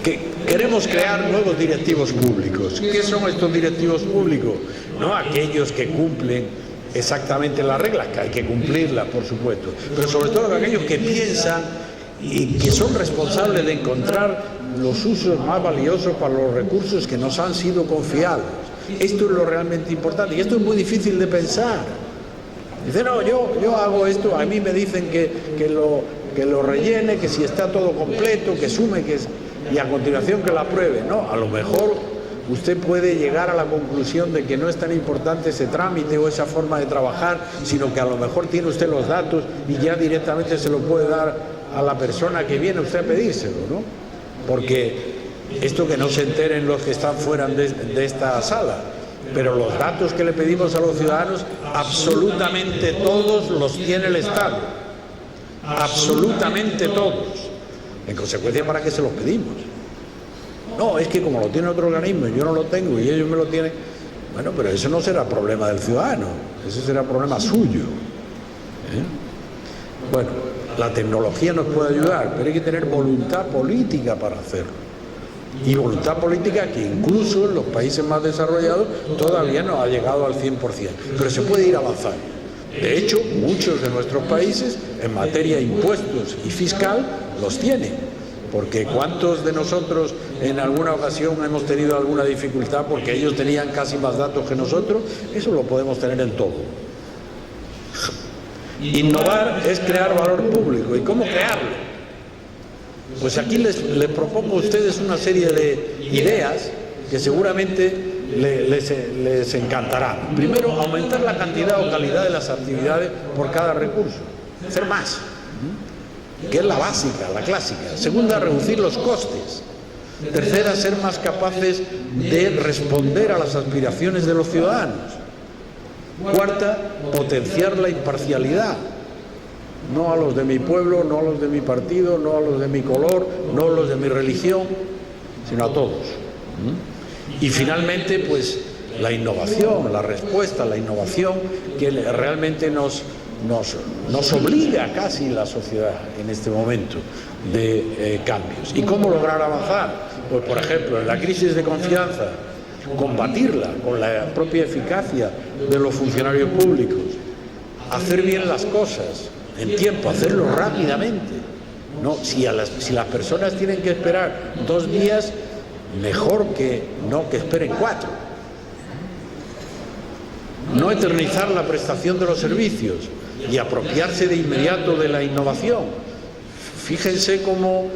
Que queremos crear nuevos directivos públicos. ¿Qué son estos directivos públicos? No aquellos que cumplen exactamente las reglas, que hay que cumplirlas, por supuesto, pero sobre todo aquellos que piensan y que son responsables de encontrar los usos más valiosos para los recursos que nos han sido confiados. Esto es lo realmente importante, y esto es muy difícil de pensar. Dice, no, yo hago esto, a mí me dicen que lo rellene, que si está todo completo, que sume, y a continuación que la apruebe. No, a lo mejor usted puede llegar a la conclusión de que no es tan importante ese trámite o esa forma de trabajar, sino que a lo mejor tiene usted los datos y ya directamente se lo puede dar a la persona que viene usted a pedírselo, ¿no? Porque esto que no se enteren los que están fuera de esta sala, pero los datos que le pedimos a los ciudadanos, absolutamente todos los tiene el Estado. Absolutamente todos. En consecuencia, ¿para qué se los pedimos? No, es que como lo tiene otro organismo y yo no lo tengo y ellos me lo tienen. Bueno, pero eso no será problema del ciudadano, eso será problema suyo. Bueno, la tecnología nos puede ayudar, pero hay que tener voluntad política para hacerlo. Y voluntad política que incluso en los países más desarrollados todavía no ha llegado al 100%, pero se puede ir avanzando. De hecho, muchos de nuestros países en materia de impuestos y fiscal los tienen, porque ¿cuántos de nosotros en alguna ocasión hemos tenido alguna dificultad porque ellos tenían casi más datos que nosotros? Eso lo podemos tener en todo. Innovar es crear valor público. ¿Y cómo crearlo? Pues aquí les propongo a ustedes una serie de ideas que seguramente les encantarán. Primero, aumentar la cantidad o calidad de las actividades por cada recurso, hacer más, que es la básica, la clásica. Segunda, reducir los costes. Tercera, ser más capaces de responder a las aspiraciones de los ciudadanos. Cuarta, potenciar la imparcialidad. No a los de mi pueblo, no a los de mi partido, no a los de mi color, no a los de mi religión, sino a todos. Y finalmente, pues, la innovación, la respuesta a la innovación que realmente nos obliga casi la sociedad en este momento de cambios. ¿Y cómo lograr avanzar? Pues, por ejemplo, en la crisis de confianza, combatirla con la propia eficacia de los funcionarios públicos, hacer bien las cosas en tiempo, hacerlo rápidamente. No, si las personas tienen que esperar 2 días, mejor que esperen 4. No eternizar la prestación de los servicios y apropiarse de inmediato de la innovación. Fíjense cómo,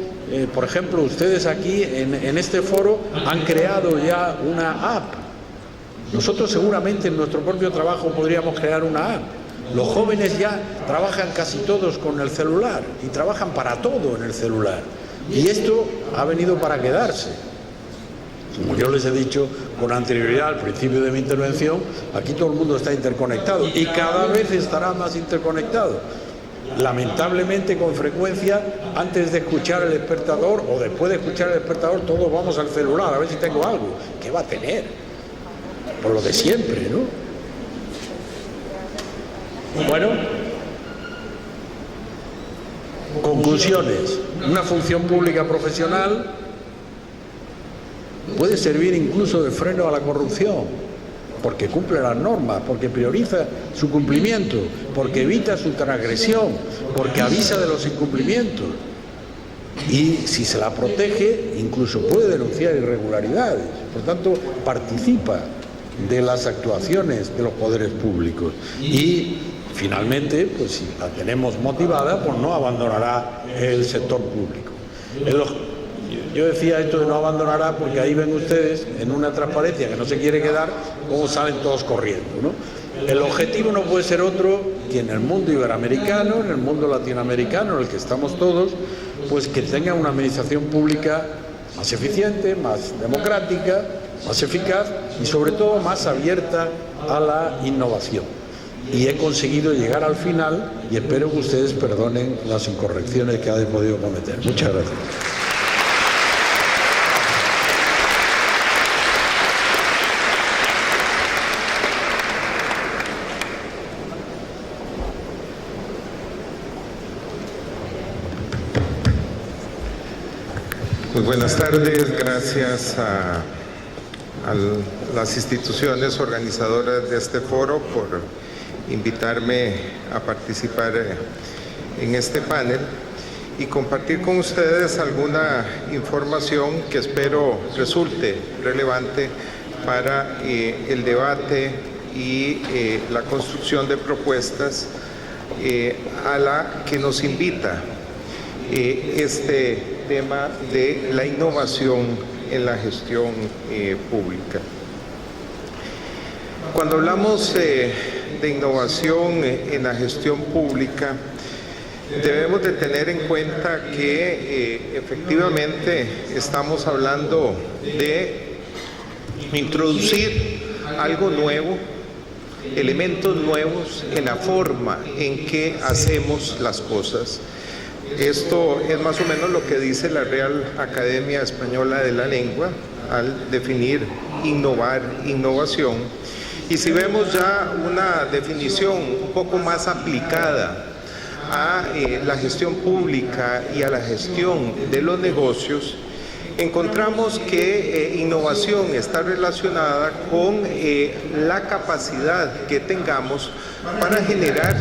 por ejemplo, ustedes aquí en este foro han creado ya una app. Nosotros seguramente en nuestro propio trabajo podríamos crear una app. Los jóvenes ya trabajan casi todos con el celular y trabajan para todo en el celular. Y esto ha venido para quedarse. Como yo les he dicho con anterioridad al principio de mi intervención, aquí todo el mundo está interconectado y cada vez estará más interconectado. Lamentablemente, con frecuencia, antes de escuchar el despertador o después de escuchar el despertador, todos vamos al celular a ver si tengo algo. ¿Qué va a tener? Por lo de siempre, ¿no? Bueno, conclusiones. Una función pública profesional puede servir incluso de freno a la corrupción, porque cumple las normas, porque prioriza su cumplimiento, porque evita su transgresión, porque avisa de los incumplimientos. Y si se la protege, incluso puede denunciar irregularidades. Por tanto, participa de las actuaciones de los poderes públicos. Y finalmente, pues si la tenemos motivada, pues no abandonará el sector público. Yo decía esto de no abandonará porque ahí ven ustedes, en una transparencia que no se quiere quedar, cómo salen todos corriendo, ¿no? El objetivo no puede ser otro que en el mundo iberoamericano, en el mundo latinoamericano, en el que estamos todos, pues que tenga una administración pública más eficiente, más democrática, más eficaz y sobre todo más abierta a la innovación. Y he conseguido llegar al final y espero que ustedes perdonen las incorrecciones que he podido cometer. Muchas gracias. Muy buenas tardes, gracias a las instituciones organizadoras de este foro por invitarme a participar en este panel y compartir con ustedes alguna información que espero resulte relevante para el debate y la construcción de propuestas a la que nos invita este tema de la innovación en la gestión pública. Cuando hablamos de innovación en la gestión pública, debemos de tener en cuenta que efectivamente estamos hablando de introducir algo nuevo, elementos nuevos en la forma en que hacemos las cosas. Esto es más o menos lo que dice la Real Academia Española de la Lengua al definir innovar, innovación. Y si vemos ya una definición un poco más aplicada a la gestión pública y a la gestión de los negocios, encontramos que innovación está relacionada con la capacidad que tengamos para generar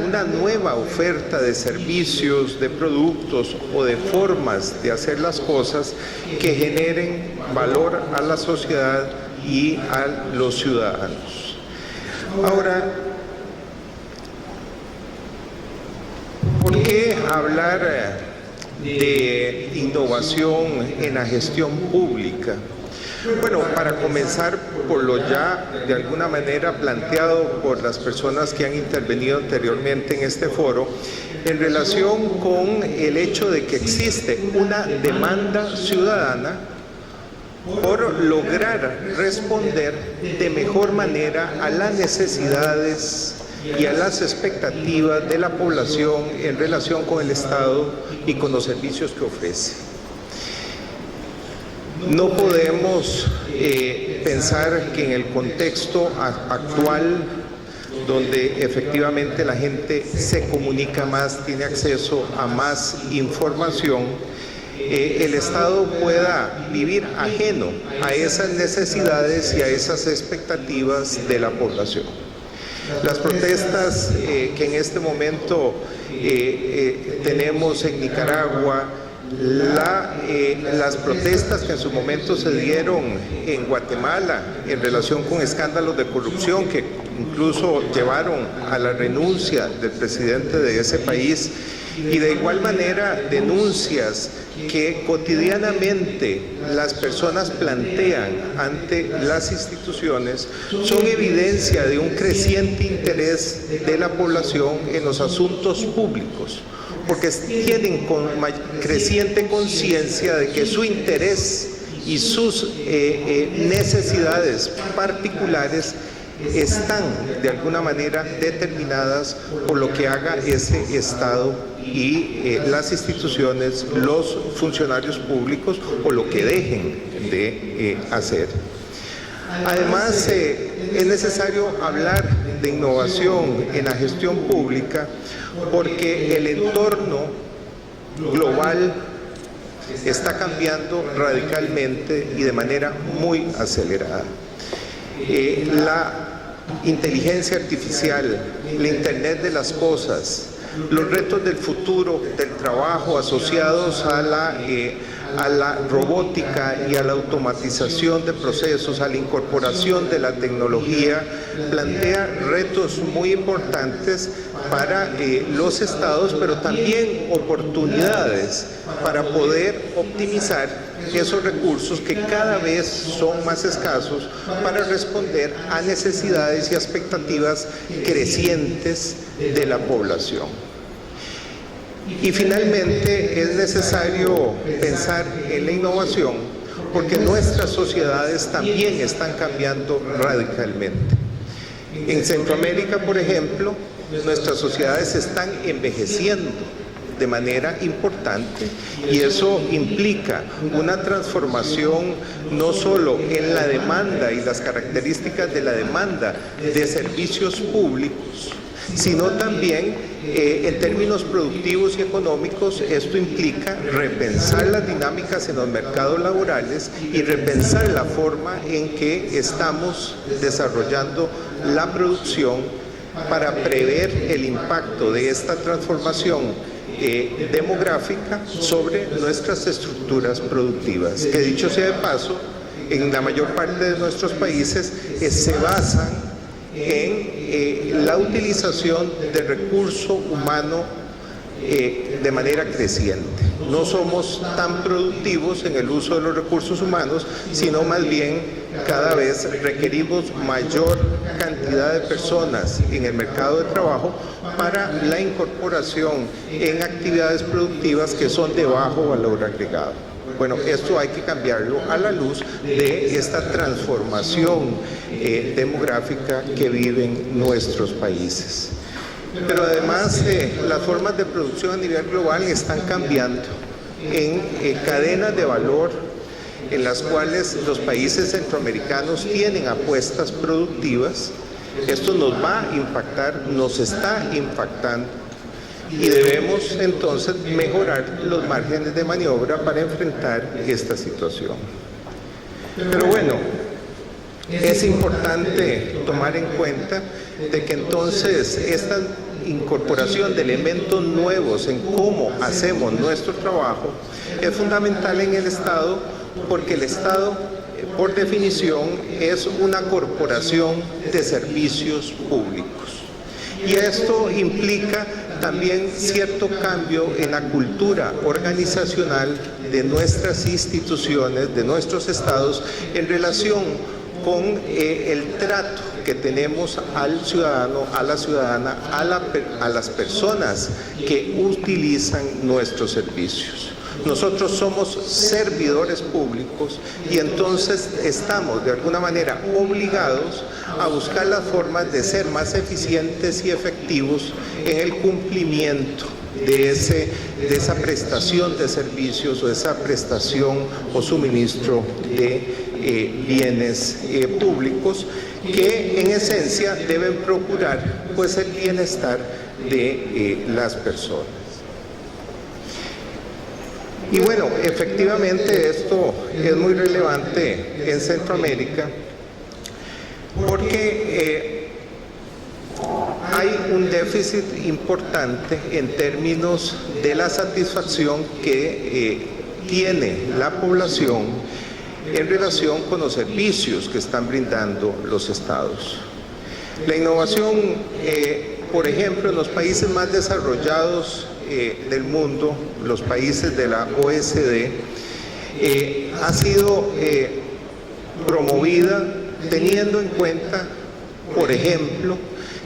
una nueva oferta de servicios, de productos o de formas de hacer las cosas que generen valor a la sociedad y a los ciudadanos. Ahora, ¿por qué hablar de innovación en la gestión pública? Bueno, para comenzar por lo ya de alguna manera planteado por las personas que han intervenido anteriormente en este foro, en relación con el hecho de que existe una demanda ciudadana por lograr responder de mejor manera a las necesidades y a las expectativas de la población en relación con el Estado y con los servicios que ofrece. No podemos pensar que en el contexto actual, donde efectivamente la gente se comunica más, tiene acceso a más información, el Estado pueda vivir ajeno a esas necesidades y a esas expectativas de la población. Las protestas que en este momento tenemos en Nicaragua, las protestas que en su momento se dieron en Guatemala en relación con escándalos de corrupción que incluso llevaron a la renuncia del presidente de ese país, y de igual manera denuncias que cotidianamente las personas plantean ante las instituciones, son evidencia de un creciente interés de la población en los asuntos públicos, porque tienen creciente conciencia de que su interés y sus necesidades particulares están de alguna manera determinadas por lo que haga ese Estado y las instituciones, los funcionarios públicos, o lo que dejen de hacer. Además, es necesario hablar de innovación en la gestión pública porque el entorno global está cambiando radicalmente y de manera muy acelerada. La inteligencia artificial, la Internet de las cosas, los retos del futuro del trabajo asociados a a la robótica y a la automatización de procesos, a la incorporación de la tecnología, plantea retos muy importantes para los estados, pero también oportunidades para poder optimizar esos recursos que cada vez son más escasos para responder a necesidades y expectativas crecientes de la población. Y finalmente es necesario pensar en la innovación porque nuestras sociedades también están cambiando radicalmente. En Centroamérica, por ejemplo, nuestras sociedades están envejeciendo de manera importante y eso implica una transformación no solo en la demanda y las características de la demanda de servicios públicos, sino también en términos productivos y económicos. Esto implica repensar las dinámicas en los mercados laborales y repensar la forma en que estamos desarrollando la producción para prever el impacto de esta transformación demográfica sobre nuestras estructuras productivas, que dicho sea de paso, en la mayor parte de nuestros países se basan en la utilización del recurso humano de manera creciente. No somos tan productivos en el uso de los recursos humanos, sino más bien cada vez requerimos mayor cantidad de personas en el mercado de trabajo para la incorporación en actividades productivas que son de bajo valor agregado. Bueno, esto hay que cambiarlo a la luz de esta transformación demográfica que viven nuestros países. Pero además las formas de producción a nivel global están cambiando en cadenas de valor en las cuales los países centroamericanos tienen apuestas productivas. Esto nos va a impactar, nos está impactando y debemos entonces mejorar los márgenes de maniobra para enfrentar esta situación. Pero bueno, es importante tomar en cuenta de que entonces esta incorporación de elementos nuevos en cómo hacemos nuestro trabajo es fundamental en el Estado, porque el Estado, por definición, es una corporación de servicios públicos. Y esto implica también cierto cambio en la cultura organizacional de nuestras instituciones, de nuestros estados, en relación con el trato que tenemos al ciudadano, a la ciudadana, a las personas que utilizan nuestros servicios. Nosotros somos servidores públicos y entonces estamos de alguna manera obligados a buscar las formas de ser más eficientes y efectivos en el cumplimiento de esa prestación de servicios o esa prestación o suministro de bienes públicos que en esencia deben procurar pues el bienestar de las personas. Y bueno, efectivamente esto es muy relevante en Centroamérica porque hay un déficit importante en términos de la satisfacción que tiene la población en relación con los servicios que están brindando los estados. La innovación, por ejemplo, en los países más desarrollados del mundo, los países de la OECD, ha sido promovida teniendo en cuenta, por ejemplo,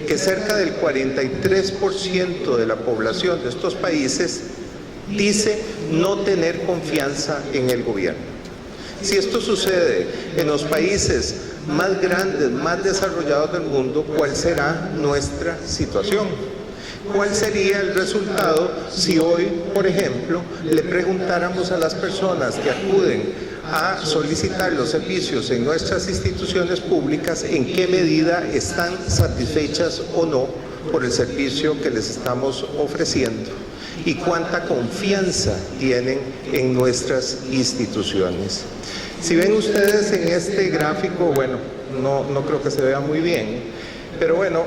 que cerca del 43% de la población de estos países dice no tener confianza en el gobierno. Si esto sucede en los países más grandes, más desarrollados del mundo, ¿cuál será nuestra situación? ¿Cuál sería el resultado si hoy, por ejemplo, le preguntáramos a las personas que acuden a solicitar los servicios en nuestras instituciones públicas en qué medida están satisfechas o no por el servicio que les estamos ofreciendo y cuánta confianza tienen en nuestras instituciones? Si ven ustedes en este gráfico, bueno, no creo que se vea muy bien, Pero bueno,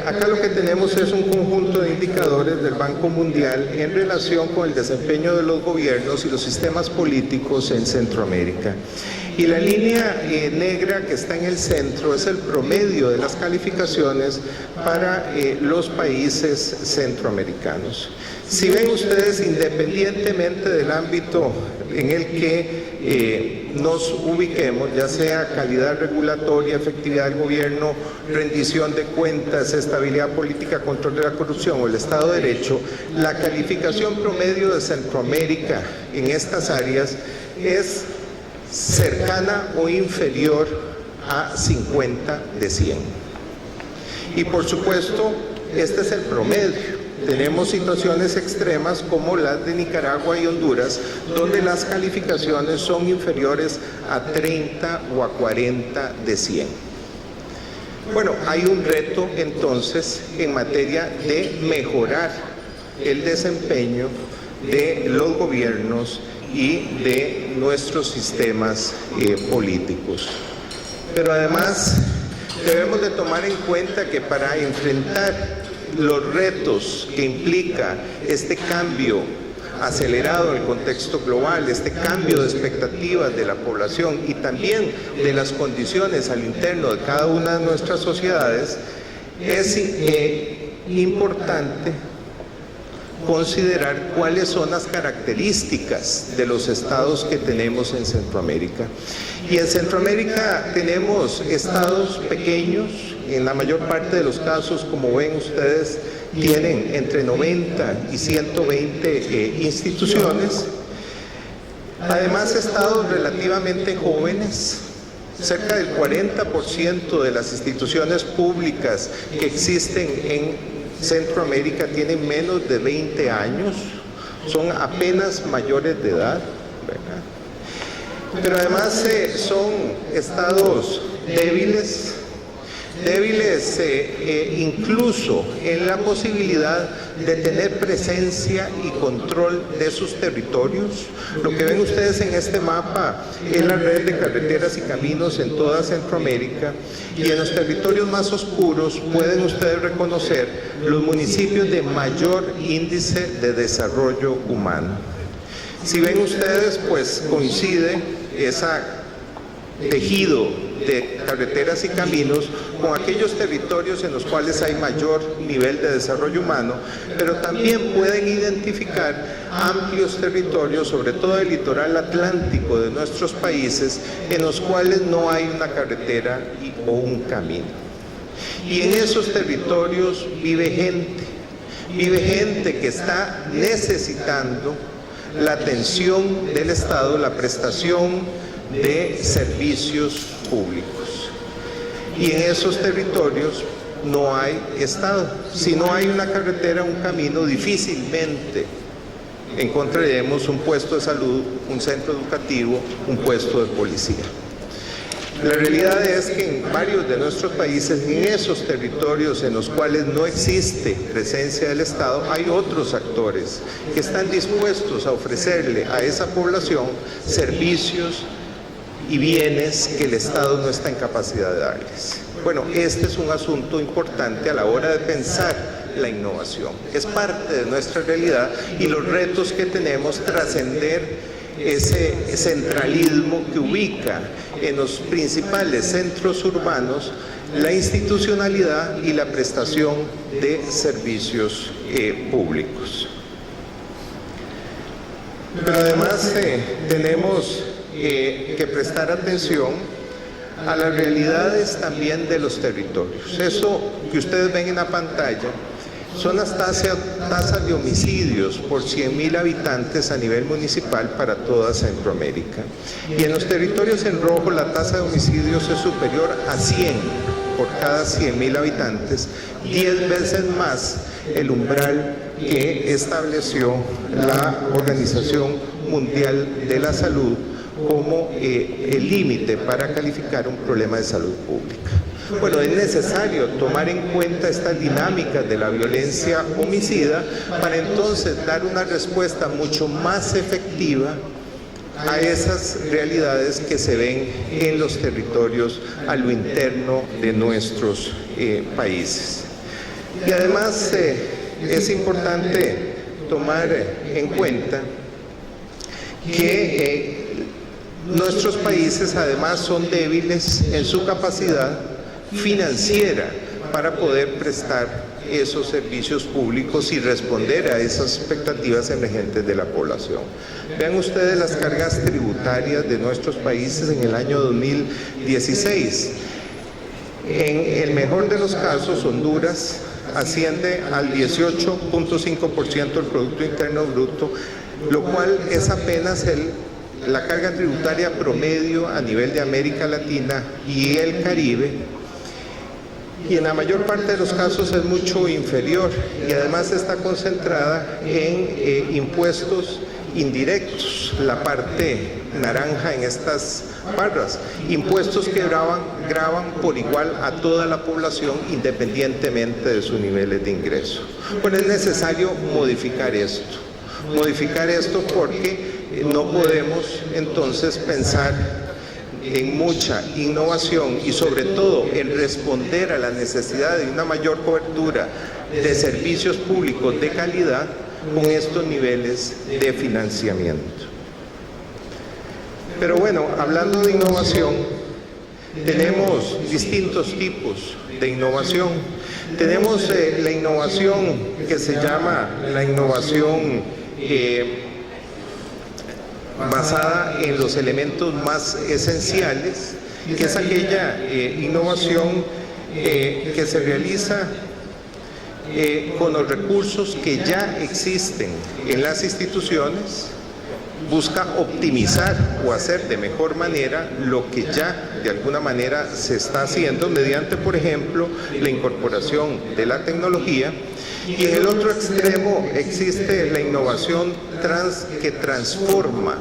acá lo que tenemos es un conjunto de indicadores del Banco Mundial en relación con el desempeño de los gobiernos y los sistemas políticos en Centroamérica. Y la línea negra que está en el centro es el promedio de las calificaciones para los países centroamericanos. Si ven ustedes, independientemente del ámbito en el que nos ubiquemos, ya sea calidad regulatoria, efectividad del gobierno, rendición de cuentas, estabilidad política, control de la corrupción o el Estado de Derecho, la calificación promedio de Centroamérica en estas áreas es cercana o inferior a 50 de 100. Y por supuesto, este es el promedio. Tenemos situaciones extremas como las de Nicaragua y Honduras, donde las calificaciones son inferiores a 30 o a 40 de 100. Bueno, hay un reto entonces en materia de mejorar el desempeño de los gobiernos y de nuestros sistemas políticos. Pero además debemos de tomar en cuenta que para enfrentar los retos que implica este cambio acelerado en el contexto global, este cambio de expectativas de la población y también de las condiciones al interno de cada una de nuestras sociedades, es importante considerar cuáles son las características de los estados que tenemos en Centroamérica. Y en Centroamérica tenemos estados pequeños, en la mayor parte de los casos, como ven ustedes, tienen entre 90 y 120 instituciones. Además, estados relativamente jóvenes. Cerca del 40% de las instituciones públicas que existen en Centroamérica tienen menos de 20 años, son apenas mayores de edad, ¿verdad? Pero además son estados débiles incluso en la posibilidad de tener presencia y control de sus territorios. Lo que ven ustedes en este mapa es la red de carreteras y caminos en toda Centroamérica, y en los territorios más oscuros pueden ustedes reconocer los municipios de mayor índice de desarrollo humano. Si ven ustedes, pues coincide ese tejido de carreteras y caminos con aquellos territorios en los cuales hay mayor nivel de desarrollo humano, pero también pueden identificar amplios territorios, sobre todo el litoral atlántico de nuestros países, en los cuales no hay una carretera o un camino. Y en esos territorios vive gente que está necesitando la atención del Estado, la prestación de servicios públicos. Y en esos territorios no hay Estado. Si no hay una carretera, un camino, difícilmente encontraremos un puesto de salud, un centro educativo, un puesto de policía. La realidad es que en varios de nuestros países, en esos territorios en los cuales no existe presencia del Estado, hay otros actores que están dispuestos a ofrecerle a esa población servicios y bienes que el Estado no está en capacidad de darles. Bueno, este es un asunto importante a la hora de pensar la innovación. Es parte de nuestra realidad y los retos que tenemos trascender ese centralismo que ubica en los principales centros urbanos la institucionalidad y la prestación de servicios públicos. Pero además tenemos que prestar atención a las realidades también de los territorios. Eso que ustedes ven en la pantalla son las tasas de homicidios por 100.000 habitantes a nivel municipal para toda Centroamérica. Y en los territorios en rojo la tasa de homicidios es superior a 100 por cada 100.000 habitantes, 10 veces más el umbral que estableció la Organización Mundial de la Salud como el límite para calificar un problema de salud pública. Bueno, es necesario tomar en cuenta estas dinámicas de la violencia homicida para entonces dar una respuesta mucho más efectiva a esas realidades que se ven en los territorios a lo interno de nuestros países. Y además es importante tomar en cuenta que nuestros países además son débiles en su capacidad financiera para poder prestar esos servicios públicos y responder a esas expectativas emergentes de la población. Vean ustedes las cargas tributarias de nuestros países en el año 2016. En el mejor de los casos, Honduras asciende al 18.5% del Producto Interno Bruto, lo cual es apenas la carga tributaria promedio a nivel de América Latina y el Caribe, y en la mayor parte de los casos es mucho inferior, y además está concentrada en impuestos indirectos, la parte naranja en estas barras, impuestos que gravan por igual a toda la población independientemente de sus niveles de ingreso. Bueno, es necesario modificar esto porque no podemos entonces pensar en mucha innovación y sobre todo en responder a la necesidad de una mayor cobertura de servicios públicos de calidad con estos niveles de financiamiento. Pero bueno, hablando de innovación, tenemos distintos tipos de innovación. Tenemos la innovación que se llama la innovación basada en los elementos más esenciales, que es aquella innovación que se realiza con los recursos que ya existen en las instituciones, busca optimizar o hacer de mejor manera lo que ya de alguna manera se está haciendo mediante, por ejemplo, la incorporación de la tecnología. Y en el otro extremo existe la innovación que transforma,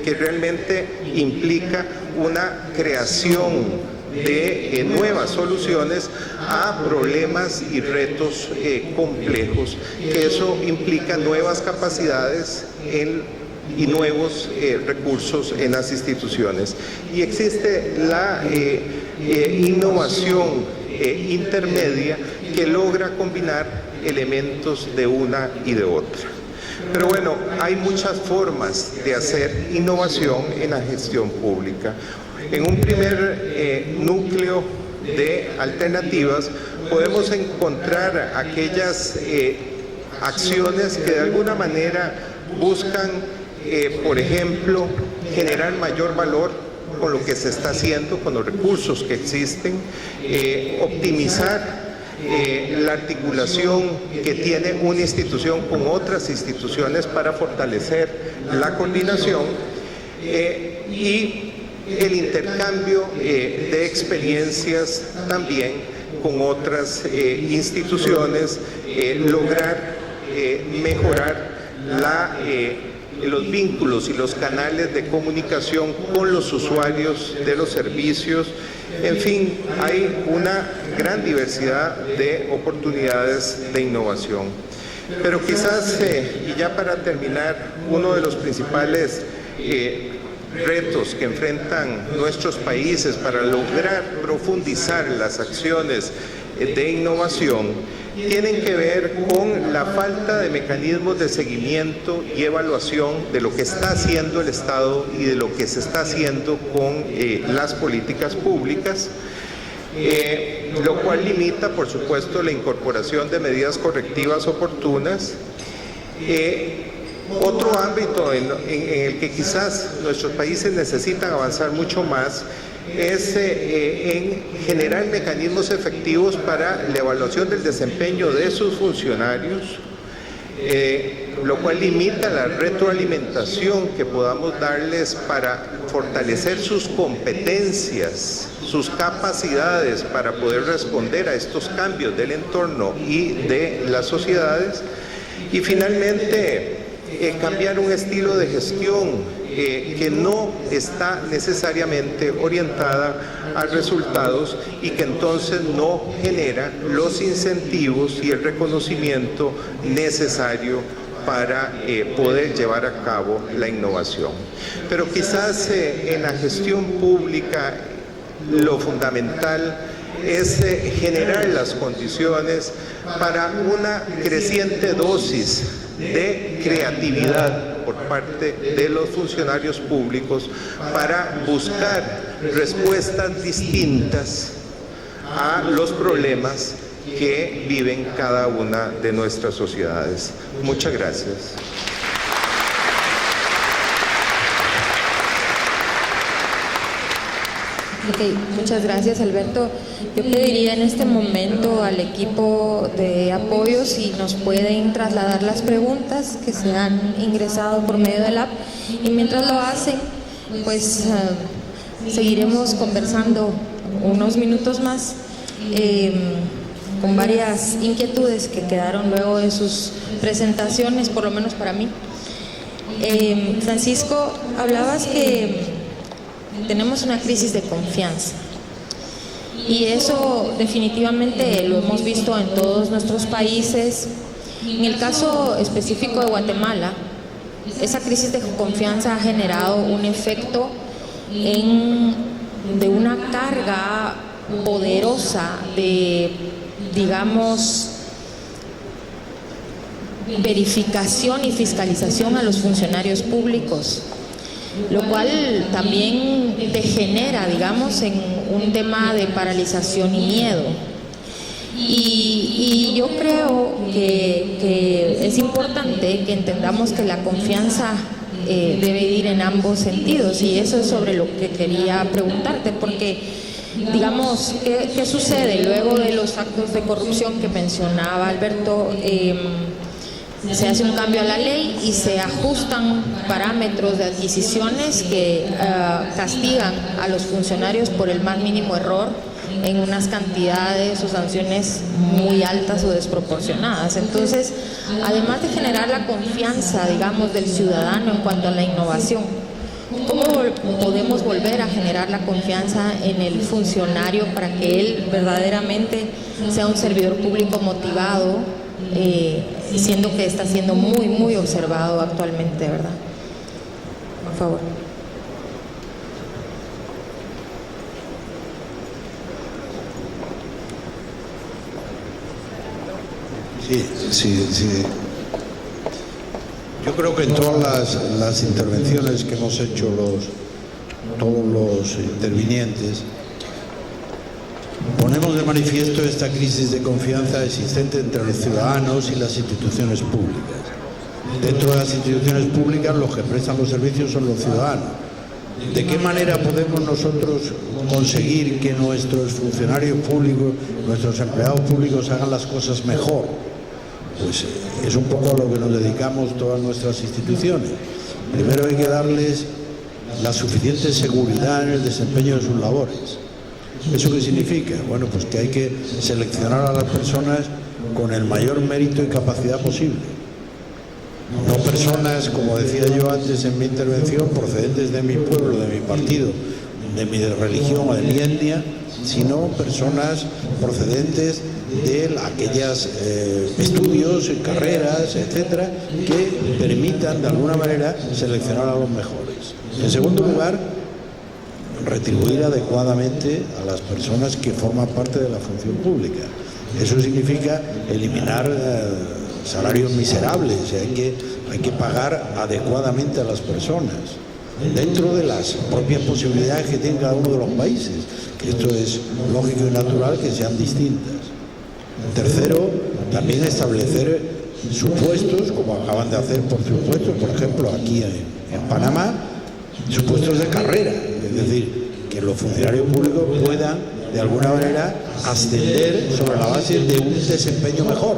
que realmente implica una creación de nuevas soluciones a problemas y retos complejos, que eso implica nuevas capacidades y nuevos recursos en las instituciones. Y existe la innovación intermedia, que logra combinar elementos de una y de otra. Pero bueno, hay muchas formas de hacer innovación en la gestión pública. En un primer núcleo de alternativas podemos encontrar aquellas acciones que de alguna manera buscan, por ejemplo, generar mayor valor con lo que se está haciendo, con los recursos que existen, optimizar la articulación que tiene una institución con otras instituciones para fortalecer la coordinación y el intercambio de experiencias también con otras instituciones, lograr mejorar los vínculos y los canales de comunicación con los usuarios de los servicios. En fin, hay una gran diversidad de oportunidades de innovación. Pero quizás, y ya para terminar, uno de los principales retos que enfrentan nuestros países para lograr profundizar las acciones de innovación tienen que ver con la falta de mecanismos de seguimiento y evaluación de lo que está haciendo el Estado y de lo que se está haciendo con las políticas públicas, lo cual limita, por supuesto, la incorporación de medidas correctivas oportunas. Otro ámbito en el que quizás nuestros países necesitan avanzar mucho más es en generar mecanismos efectivos para la evaluación del desempeño de sus funcionarios, lo cual limita la retroalimentación que podamos darles para fortalecer sus competencias, sus capacidades para poder responder a estos cambios del entorno y de las sociedades. Y finalmente, cambiar un estilo de gestión que no está necesariamente orientada a resultados y que entonces no genera los incentivos y el reconocimiento necesario para poder llevar a cabo la innovación. Pero quizás en la gestión pública lo fundamental es generar las condiciones para una creciente dosis de creatividad por parte de los funcionarios públicos para buscar respuestas distintas a los problemas que viven cada una de nuestras sociedades. Muchas gracias. Okay, muchas gracias, Alberto. Yo pediría en este momento al equipo de apoyo si nos pueden trasladar las preguntas que se han ingresado por medio del app, y mientras lo hacen, pues seguiremos conversando unos minutos más con varias inquietudes que quedaron luego de sus presentaciones, por lo menos para mí. Francisco, hablabas que tenemos una crisis de confianza, y eso definitivamente lo hemos visto en todos nuestros países. En el caso específico de Guatemala, esa crisis de confianza ha generado un efecto de una carga poderosa de, digamos, verificación y fiscalización a los funcionarios públicos, lo cual también degenera, digamos, en un tema de paralización y miedo. Y yo creo que es importante que entendamos que la confianza debe ir en ambos sentidos, y eso es sobre lo que quería preguntarte, porque, digamos, ¿qué sucede luego de los actos de corrupción que mencionaba Alberto? Se hace un cambio a la ley y se ajustan parámetros de adquisiciones que castigan a los funcionarios por el más mínimo error en unas cantidades o sanciones muy altas o desproporcionadas. Entonces, además de generar la confianza, digamos, del ciudadano en cuanto a la innovación, ¿cómo podemos volver a generar la confianza en el funcionario para que él verdaderamente sea un servidor público motivado, siendo que está siendo muy, muy observado actualmente, ¿verdad? Por favor. Sí. Yo creo que en todas las intervenciones que hemos hecho todos los intervinientes, ponemos de manifiesto esta crisis de confianza existente entre los ciudadanos y las instituciones públicas. Dentro de las instituciones públicas, los que prestan los servicios son los ciudadanos. ¿De qué manera podemos nosotros conseguir que nuestros funcionarios públicos, nuestros empleados públicos hagan las cosas mejor? Pues es un poco a lo que nos dedicamos todas nuestras instituciones. Primero hay que darles la suficiente seguridad en el desempeño de sus labores. ¿Eso qué significa? Bueno, pues que hay que seleccionar a las personas con el mayor mérito y capacidad posible. No personas, como decía yo antes en mi intervención, procedentes de mi pueblo, de mi partido, de mi religión o de mi etnia, sino personas procedentes de aquellos estudios, carreras, etcétera, que permitan de alguna manera seleccionar a los mejores. En segundo lugar, retribuir adecuadamente a las personas que forman parte de la función pública. Eso significa eliminar salarios miserables. Hay que pagar adecuadamente a las personas dentro de las propias posibilidades que tiene cada uno de los países, que esto es lógico y natural que sean distintas. Tercero, también establecer supuestos, como acaban de hacer por supuesto, por ejemplo aquí en Panamá, supuestos de carrera, es decir, que los funcionarios públicos puedan de alguna manera ascender sobre la base de un desempeño mejor,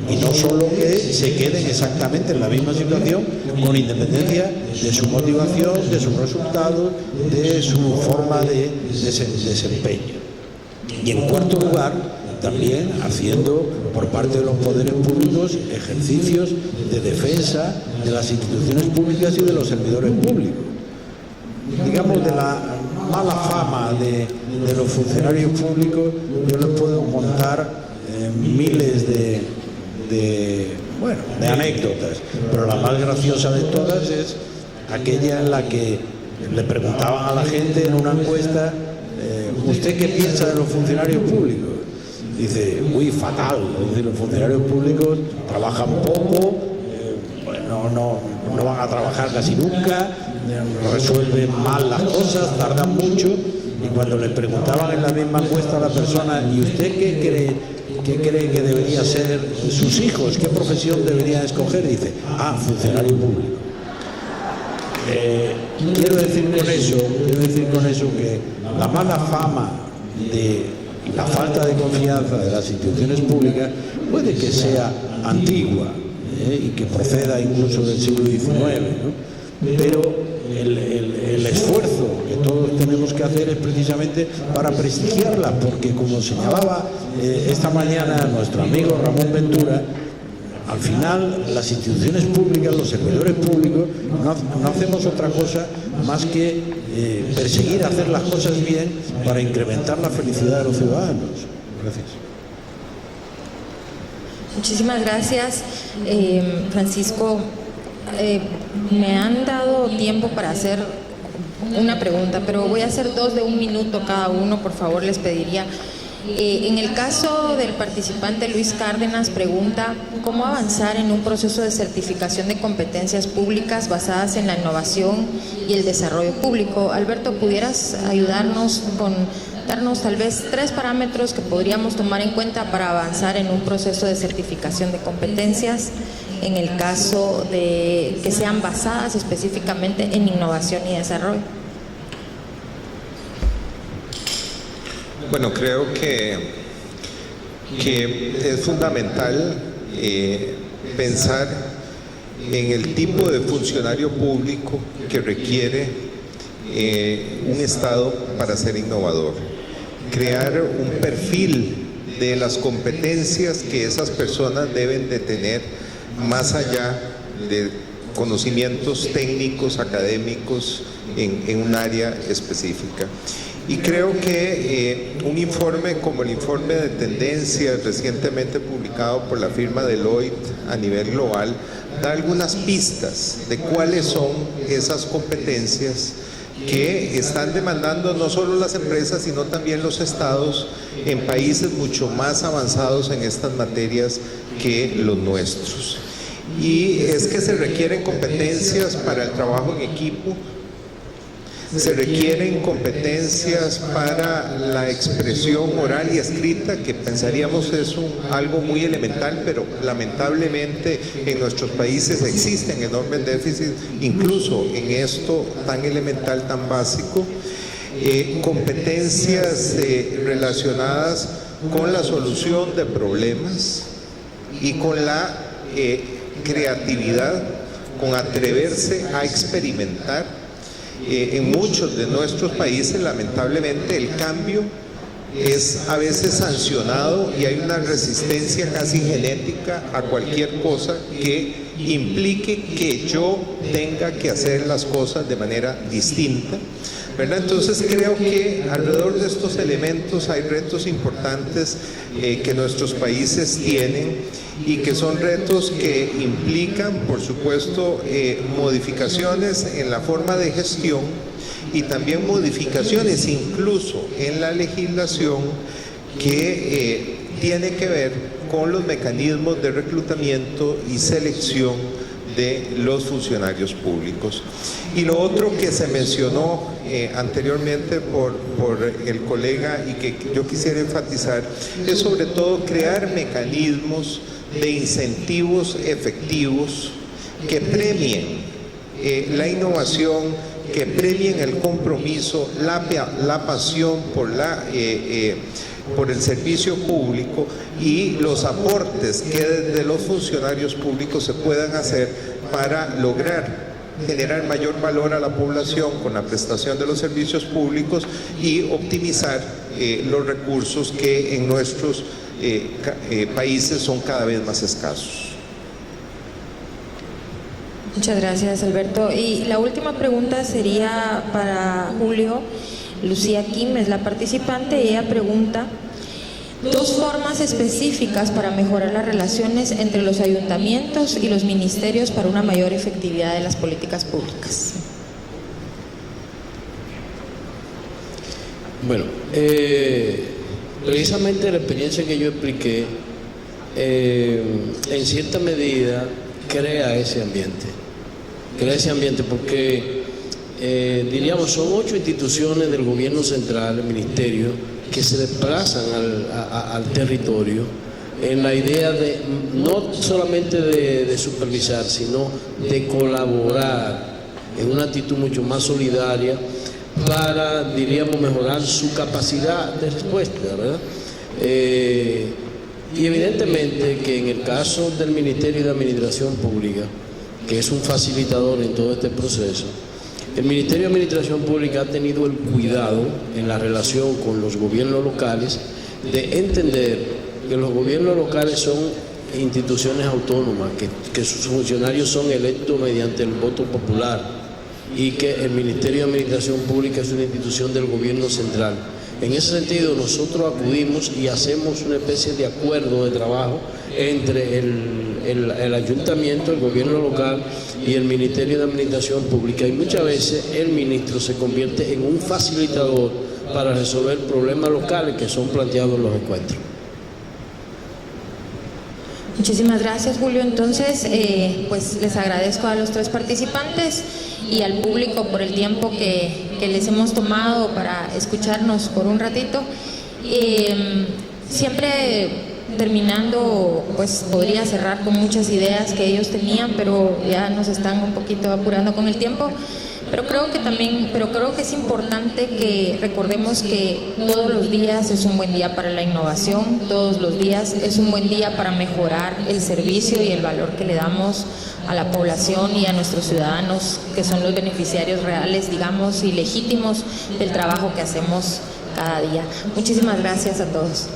y no solo que se queden exactamente en la misma situación con independencia de su motivación, de sus resultados, de su forma de desempeño. Y en cuarto lugar, también haciendo por parte de los poderes públicos ejercicios de defensa de las instituciones públicas y de los servidores públicos. Digamos, de la mala fama de los funcionarios públicos, yo les puedo contar miles de anécdotas, pero la más graciosa de todas es aquella en la que le preguntaban a la gente en una encuesta ¿usted qué piensa de los funcionarios públicos? Dice, uy, fatal. Es decir, los funcionarios públicos trabajan poco, no van a trabajar casi nunca, resuelven mal las cosas, tardan mucho. Y cuando le preguntaban en la misma encuesta a la persona, ¿y usted qué cree que debería ser sus hijos? ¿Qué profesión debería escoger? Dice, funcionario público. Quiero decir con eso que la mala fama y la falta de confianza de las instituciones públicas puede que sea antigua y que proceda incluso del siglo XIX, ¿no? Pero el esfuerzo que todos tenemos que hacer es precisamente para prestigiarla, porque como señalaba esta mañana nuestro amigo Ramón Ventura, al final las instituciones públicas, los servidores públicos, no hacemos otra cosa más que perseguir hacer las cosas bien para incrementar la felicidad de los ciudadanos. Gracias. Muchísimas gracias, Francisco. Me han dado tiempo para hacer una pregunta, pero voy a hacer 2 de 1 minuto cada uno, por favor, les pediría. En el caso del participante Luis Cárdenas, pregunta cómo avanzar en un proceso de certificación de competencias públicas basadas en la innovación y el desarrollo público. Alberto, ¿pudieras ayudarnos con darnos tal vez 3 parámetros que podríamos tomar en cuenta para avanzar en un proceso de certificación de competencias en el caso de que sean basadas específicamente en innovación y desarrollo? Bueno, creo que es fundamental pensar en el tipo de funcionario público que requiere un Estado para ser innovador. Crear un perfil de las competencias que esas personas deben de tener más allá de conocimientos técnicos, académicos en un área específica. Y creo que un informe como el informe de tendencias recientemente publicado por la firma Deloitte a nivel global da algunas pistas de cuáles son esas competencias que están demandando no solo las empresas, sino también los estados en países mucho más avanzados en estas materias que los nuestros. Y es que se requieren competencias para el trabajo en equipo, se requieren competencias para la expresión oral y escrita, que pensaríamos es algo muy elemental, pero lamentablemente en nuestros países existen enormes déficits, incluso en esto tan elemental, tan básico. Competencias relacionadas con la solución de problemas y con la creatividad, con atreverse a experimentar. En muchos de nuestros países, lamentablemente, el cambio es a veces sancionado y hay una resistencia casi genética a cualquier cosa que implique que yo tenga que hacer las cosas de manera distinta, ¿verdad? Entonces creo que alrededor de estos elementos hay retos importantes que nuestros países tienen y que son retos que implican, por supuesto, modificaciones en la forma de gestión y también modificaciones incluso en la legislación que tiene que ver con los mecanismos de reclutamiento y selección de los funcionarios públicos. Y lo otro que se mencionó anteriormente por el colega y que yo quisiera enfatizar es sobre todo crear mecanismos de incentivos efectivos que premien la innovación, que premien el compromiso, la pasión por el servicio público y los aportes que desde los funcionarios públicos se puedan hacer para lograr generar mayor valor a la población con la prestación de los servicios públicos y optimizar los recursos que en nuestros países son cada vez más escasos. Muchas gracias, Alberto. Y la última pregunta sería para Julio. Lucía Kim es la participante y ella pregunta: 2 formas específicas para mejorar las relaciones entre los ayuntamientos y los ministerios para una mayor efectividad de las políticas públicas. Bueno, precisamente la experiencia que yo expliqué, en cierta medida crea ese ambiente porque diríamos son 8 instituciones del gobierno central, el ministerio, que se desplazan al territorio en la idea de no solamente de supervisar, sino de colaborar en una actitud mucho más solidaria para, diríamos, mejorar su capacidad de respuesta, ¿verdad? Y evidentemente que en el caso del Ministerio de Administración Pública, que es un facilitador en todo este proceso, el Ministerio de Administración Pública ha tenido el cuidado en la relación con los gobiernos locales de entender que los gobiernos locales son instituciones autónomas, que sus funcionarios son electos mediante el voto popular y que el Ministerio de Administración Pública es una institución del gobierno central. En ese sentido, nosotros acudimos y hacemos una especie de acuerdo de trabajo entre el ayuntamiento, el gobierno local y el Ministerio de Administración Pública. Y muchas veces el ministro se convierte en un facilitador para resolver problemas locales que son planteados en los encuentros. Muchísimas gracias, Julio. Entonces, pues les agradezco a los 3 participantes y al público por el tiempo que les hemos tomado para escucharnos por un ratito. Siempre terminando, pues podría cerrar con muchas ideas que ellos tenían, pero ya nos están un poquito apurando con el tiempo. Pero creo que es importante que recordemos que todos los días es un buen día para la innovación, todos los días es un buen día para mejorar el servicio y el valor que le damos a la población y a nuestros ciudadanos, que son los beneficiarios reales, digamos, y legítimos del trabajo que hacemos cada día. Muchísimas gracias a todos.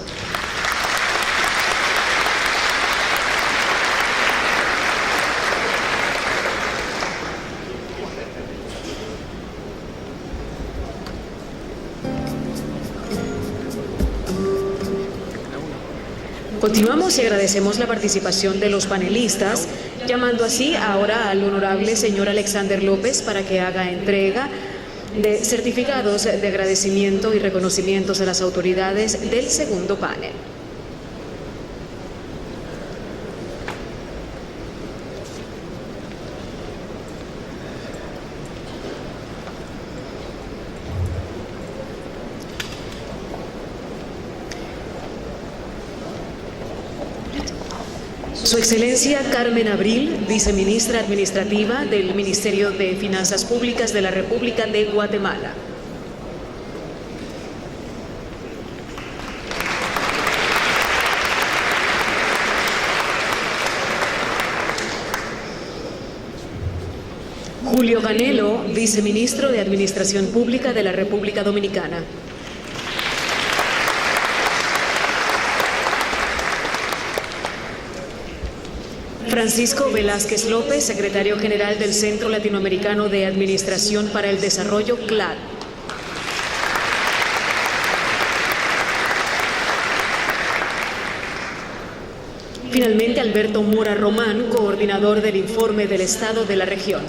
Continuamos y agradecemos la participación de los panelistas, llamando así ahora al honorable señor Alexander López para que haga entrega de certificados de agradecimiento y reconocimientos a las autoridades del segundo panel. Su Excelencia Carmen Abril, viceministra administrativa del Ministerio de Finanzas Públicas de la República de Guatemala. Julio Canelo, viceministro de Administración Pública de la República Dominicana. Francisco Velázquez López, secretario general del Centro Latinoamericano de Administración para el Desarrollo, CLAD. Finalmente, Alberto Mora Román, coordinador del informe del Estado de la región.